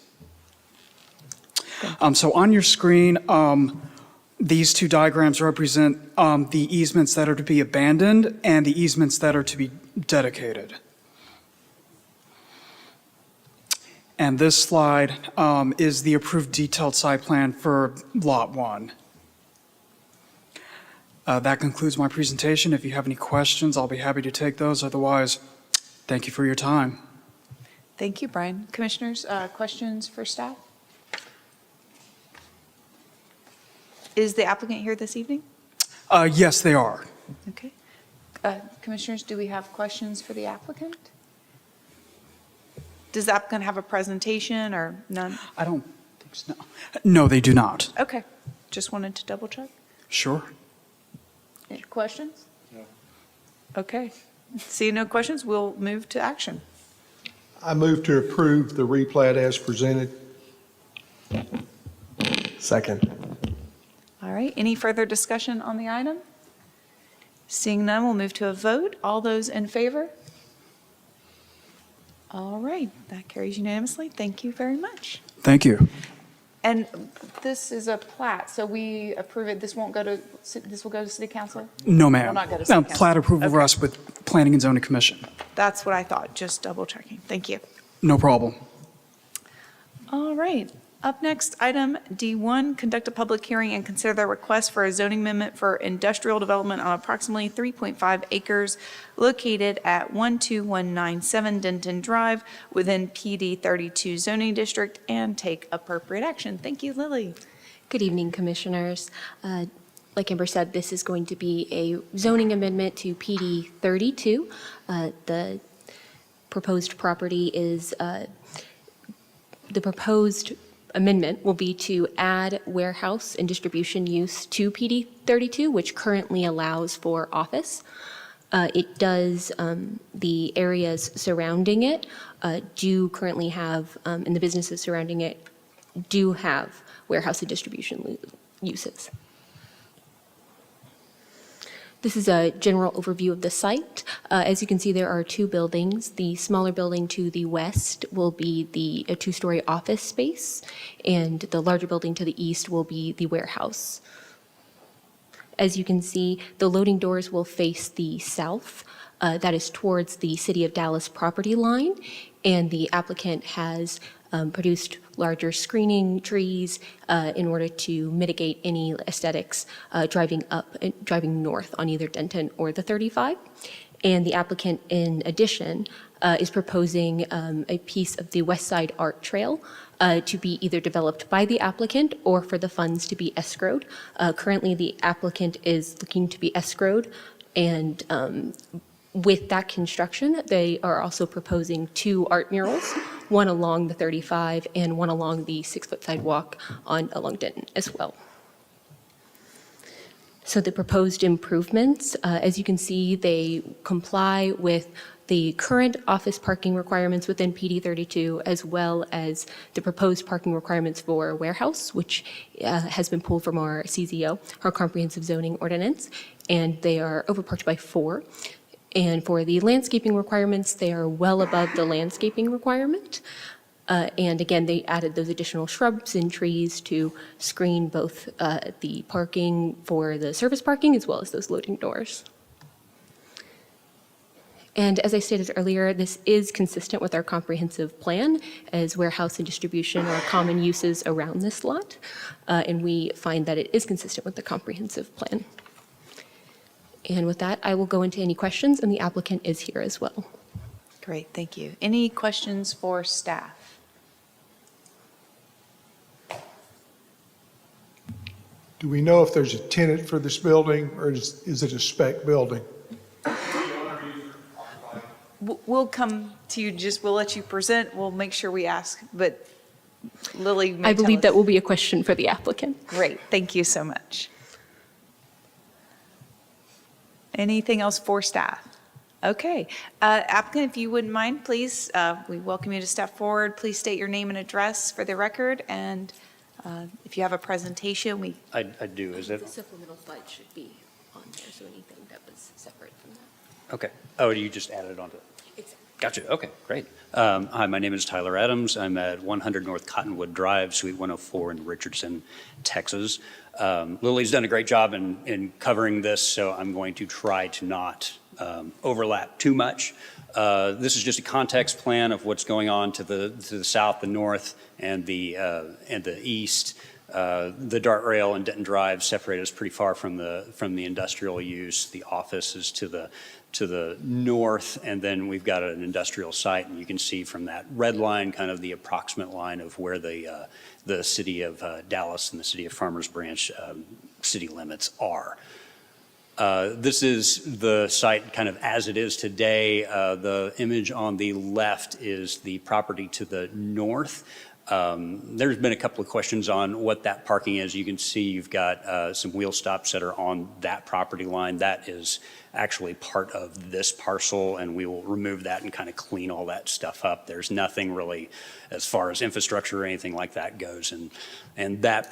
So on your screen, these 2 diagrams represent the easements that are to be abandoned and the easements that are to be dedicated. And this slide is the approved detailed site plan for Lot 1. That concludes my presentation. If you have any questions, I'll be happy to take those. Otherwise, thank you for your time. Thank you, Brian. Commissioners, questions for staff? Is the applicant here this evening? Yes, they are. Okay. Commissioners, do we have questions for the applicant? Does the applicant have a presentation or none? I don't think so. No, they do not. Okay, just wanted to double check. Sure. Any questions? No. Okay. Seeing no questions, we'll move to action. I move to approve the replat as presented. Second. All right, any further discussion on the item? Seeing none, we'll move to a vote. All those in favor? All right, that carries unanimously. Thank you very much. Thank you. And this is a plat, so we approve it. This won't go to, this will go to city council? No, ma'am. Will not go to city council. Plat approval Okay. rests with Planning and Zoning Commission. That's what I thought, just double checking. Thank you. No problem. All right. Up next, item D1, conduct a public hearing and consider the request for a zoning amendment for industrial development on approximately 3.5 acres located at 12197 Denton Drive within PD 32 zoning district and take appropriate action. Thank you, Lily. Good evening, Commissioners. Like Amber said, this is going to be a zoning amendment to PD 32. The proposed property is, the proposed amendment will be to add warehouse and distribution use to PD 32, which currently allows for office. It does, the areas surrounding it do currently have, and the businesses surrounding it do have warehouse and distribution uses. This is a general overview of the site. As you can see, there are two buildings. The smaller building to the west will be a two-story office space, and the larger building to the east will be the warehouse. As you can see, the loading doors will face the south. That is towards the City of Dallas property line, and the applicant has produced larger screening trees in order to mitigate any aesthetics driving north on either Denton or the 35. And the applicant, in addition, is proposing a piece of the West Side Art Trail to be either developed by the applicant or for the funds to be escrowed. Currently, the applicant is looking to be escrowed, and with that construction, they are also proposing two art murals, one along the 35 and one along the 6-foot sidewalk along Denton as well. So the proposed improvements, as you can see, they comply with the current office parking requirements within PD 32, as well as the proposed parking requirements for warehouse, which has been pulled from our CZO, our comprehensive zoning ordinance, and they are overparked by 4. And for the landscaping requirements, they are well above the landscaping requirement. And again, they added those additional shrubs and trees to screen both the parking for the service parking as well as those loading doors. And as I stated earlier, this is consistent with our comprehensive plan, as warehouse and distribution are common uses around this lot. And we find that it is consistent with the comprehensive plan. And with that, I will go into any questions, and the applicant is here as well. Great, thank you. Any questions for staff? Do we know if there's a tenant for this building, or is it a spec building? We'll come to you, we'll let you present, we'll make sure we ask, but Lily may I tell believe us. that will be a question for the applicant. Great, thank you so much. Anything else for staff? Okay. Applicant, if you wouldn't mind, please, we welcome you to step forward. Please state your name and address for the record, and if you have a presentation, I do, is it? The supplemental slide should be on there, so anything that was separate from that. Okay. Oh, you just added it onto it. Exactly. Gotcha. Okay, great. Hi, my name is Tyler Adams. I'm at 100 North Cottonwood Drive, Suite 104 in Richardson, Texas. Lily's done a great job in covering this, so I'm going to try to not overlap too much. This is just a context plan of what's going on to the south, the north, and the east. The Dart Rail and Denton Drive separate us pretty far from the industrial use. The office is to the north, and then we've got an industrial site, and you can see from that red line kind of the approximate line of where the city of Dallas and the city of Farmers Branch city limits are. This is the site kind of as it is today. The image on the left is the property to the north. There's been a couple of questions on what that parking is. You can see you've got some wheel stops that are on that property line. That is actually part of this parcel, and we will remove that and kind of clean all that stuff up. There's nothing really as far as infrastructure or anything like that goes, and that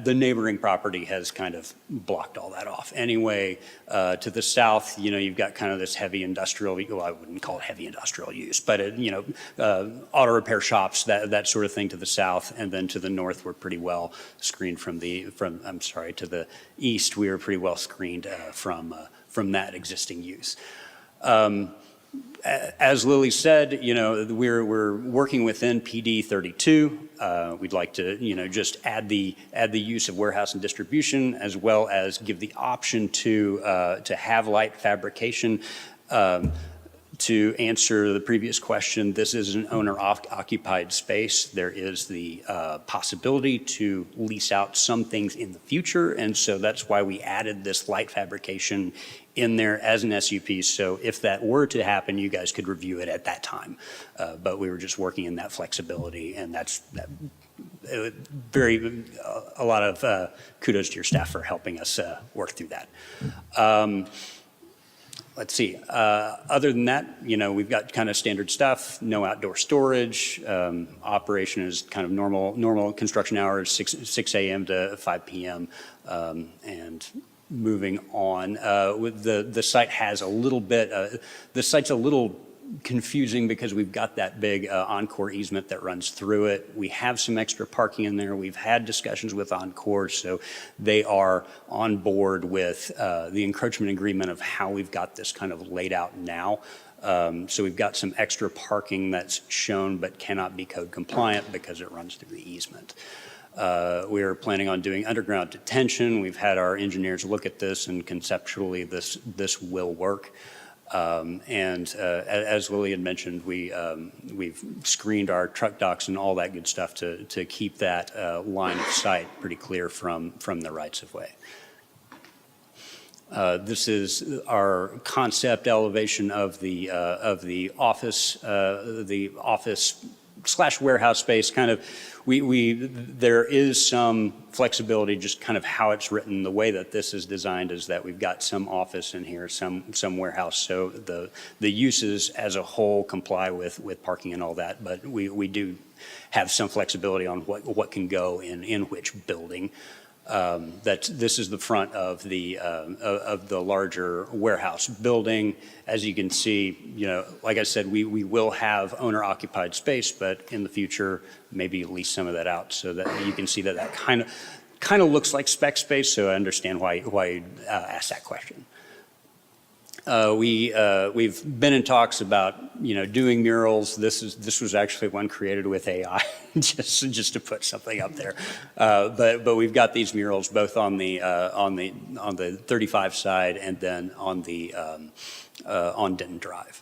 the neighboring property has kind of blocked all that off. Anyway, to the south, you've got kind of this heavy industrial, well, I wouldn't call it heavy industrial use, but auto repair shops, that sort of thing to the south, and then to the north, we're pretty well screened to the east, we were pretty well screened from that existing use. As Lily said, we're working within PD 32. We'd like to, just add the use of warehouse and distribution, as well as give the option to have light fabrication. To answer the previous question, this is an owner-occupied space. There is the possibility to lease out some things in the future, and so that's why we added this light fabrication in there as an SUP. So if that were to happen, you guys could review it at that time. But we were just working in that flexibility, and that's a lot of kudos to your staff for helping us work through that. Let's see. Other than that, we've got kind of standard stuff. No outdoor storage. Operation is kind of normal construction hours, 6 a.m. to 5 p.m. And moving on, with the site has a little bit. The site's a little confusing because we've got that big Encore easement that runs through it. We have some extra parking in there. We've had discussions with Encore, so they are on board with the encroachment agreement of how we've got this kind of laid out now. So we've got some extra parking that's shown but cannot be code compliant because it runs through the easement. We are planning on doing underground detention. We've had our engineers look at this, and conceptually this will work. As Lily had mentioned, we've screened our truck docks and all that good stuff to keep that line of sight pretty clear from the rights of way. This is our concept elevation of the office / warehouse space. Kind of, there is some flexibility, just kind of how it's written. The way that this is designed is that we've got some office in here, some warehouse. So the uses as a whole comply with parking and all that, but we do have some flexibility on what can go in which building. This is the front of the larger warehouse building. As you can see, like I said, we will have owner-occupied space, but in the future, maybe lease some of that out so that you can see that kind of looks like spec space. So I understand why you asked that question. We've been in talks about doing murals. This was actually one created with AI, just to put something up there. But we've got these murals both on the 35 side and then on Denton Drive.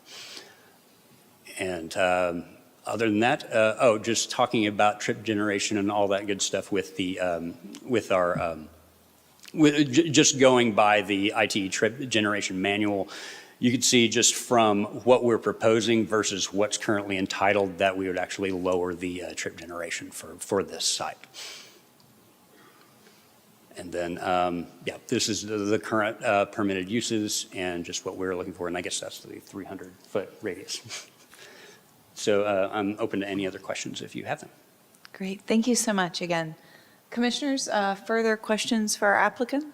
And other than that, just talking about trip generation and all that good stuff with our. Just going by the ITE trip generation manual, you can see just from what we're proposing versus what's currently entitled that we would actually lower the trip generation for this site. And then, this is the current permitted uses and just what we're looking for, and I guess that's the 300-foot radius. So I'm open to any other questions if you have them. Great. Thank you so much again. Commissioners, further questions for our applicant?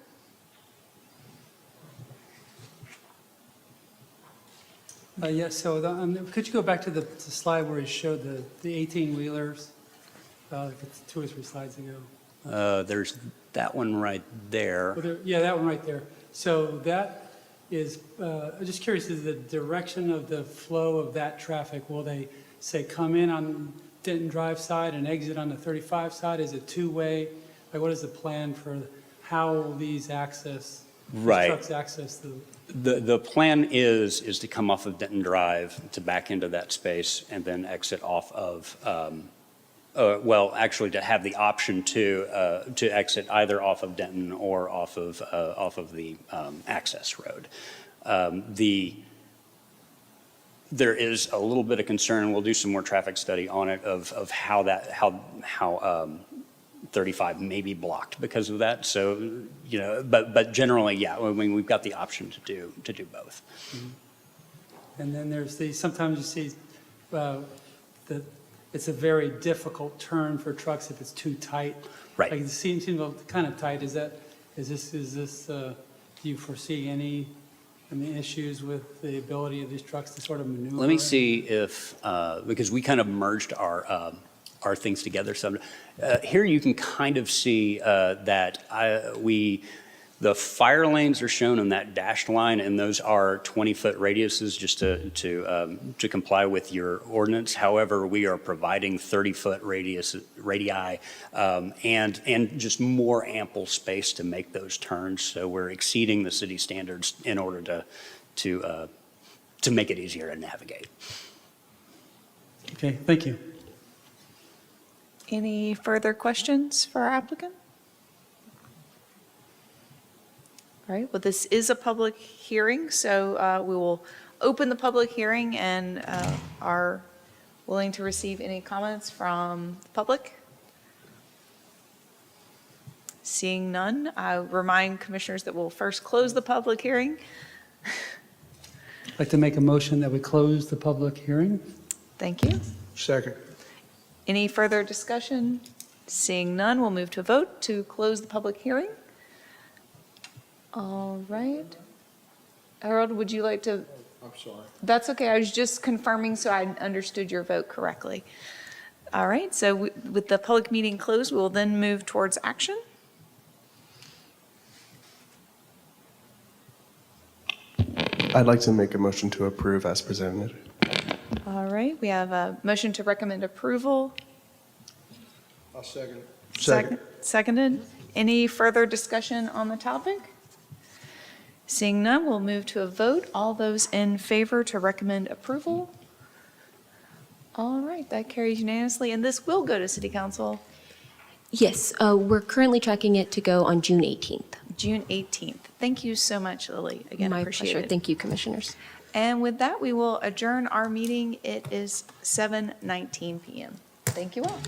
Yes, so could you go back to the slide where it showed the 18-wheelers, like it's 2 or 3 slides ago? There's that one right there. Yeah, that one right there. So that is, I'm just curious, is the direction of the flow of that traffic, will they say come in on Denton Drive side and exit on the 35 side? Is it two-way? Like, what is the plan for how these access, Right. trucks access the? The plan is to come off of Denton Drive to back into that space and then exit off of, actually to have the option to exit either off of Denton or off of the access road. there is a little bit of concern, and we'll do some more traffic study on it, of how 35 may be blocked because of that. So, but generally, yeah, I mean, we've got the option to do both. And then there's sometimes you see that it's a very difficult turn for trucks if it's too tight. Right. Like it seems kind of tight. Is this, do you foresee any issues with the ability of these trucks to sort of maneuver? Let me see if, because we kind of merged our things together some. Here you can kind of see that the fire lanes are shown on that dashed line, and those are 20-foot radiuses just to comply with your ordinance. However, we are providing 30-foot radii, and just more ample space to make those turns. So we're exceeding the city standards in order to make it easier to navigate. Okay, thank you. Any further questions for our applicant? All right, well, this is a public hearing, so we will open the public hearing and are willing to receive any comments from the public. Seeing none, I remind commissioners that we'll first close the public hearing. I'd like to make a motion that we close the public hearing. Thank you. Second. Any further discussion? Seeing none, we'll move to a vote to close the public hearing. All right. Harold, would you like to? I'm sorry. That's okay. I was just confirming so I understood your vote correctly. All right. So with the public meeting closed, we'll then move towards action. I'd like to make a motion to approve as presented. All right. We have a motion to recommend approval. I'll second it. Seconded. Any further discussion on the topic? Seeing none, we'll move to a vote. All those in favor to recommend approval? All right, that carries unanimously, and this will go to City Council Yes, we're currently tracking it to go on June 18th. June 18th. Thank you so much, Lily. Again, My appreciate pleasure. it. Thank you, Commissioners. And with that, we will adjourn our meeting. It is 7:19 p.m. Thank you all.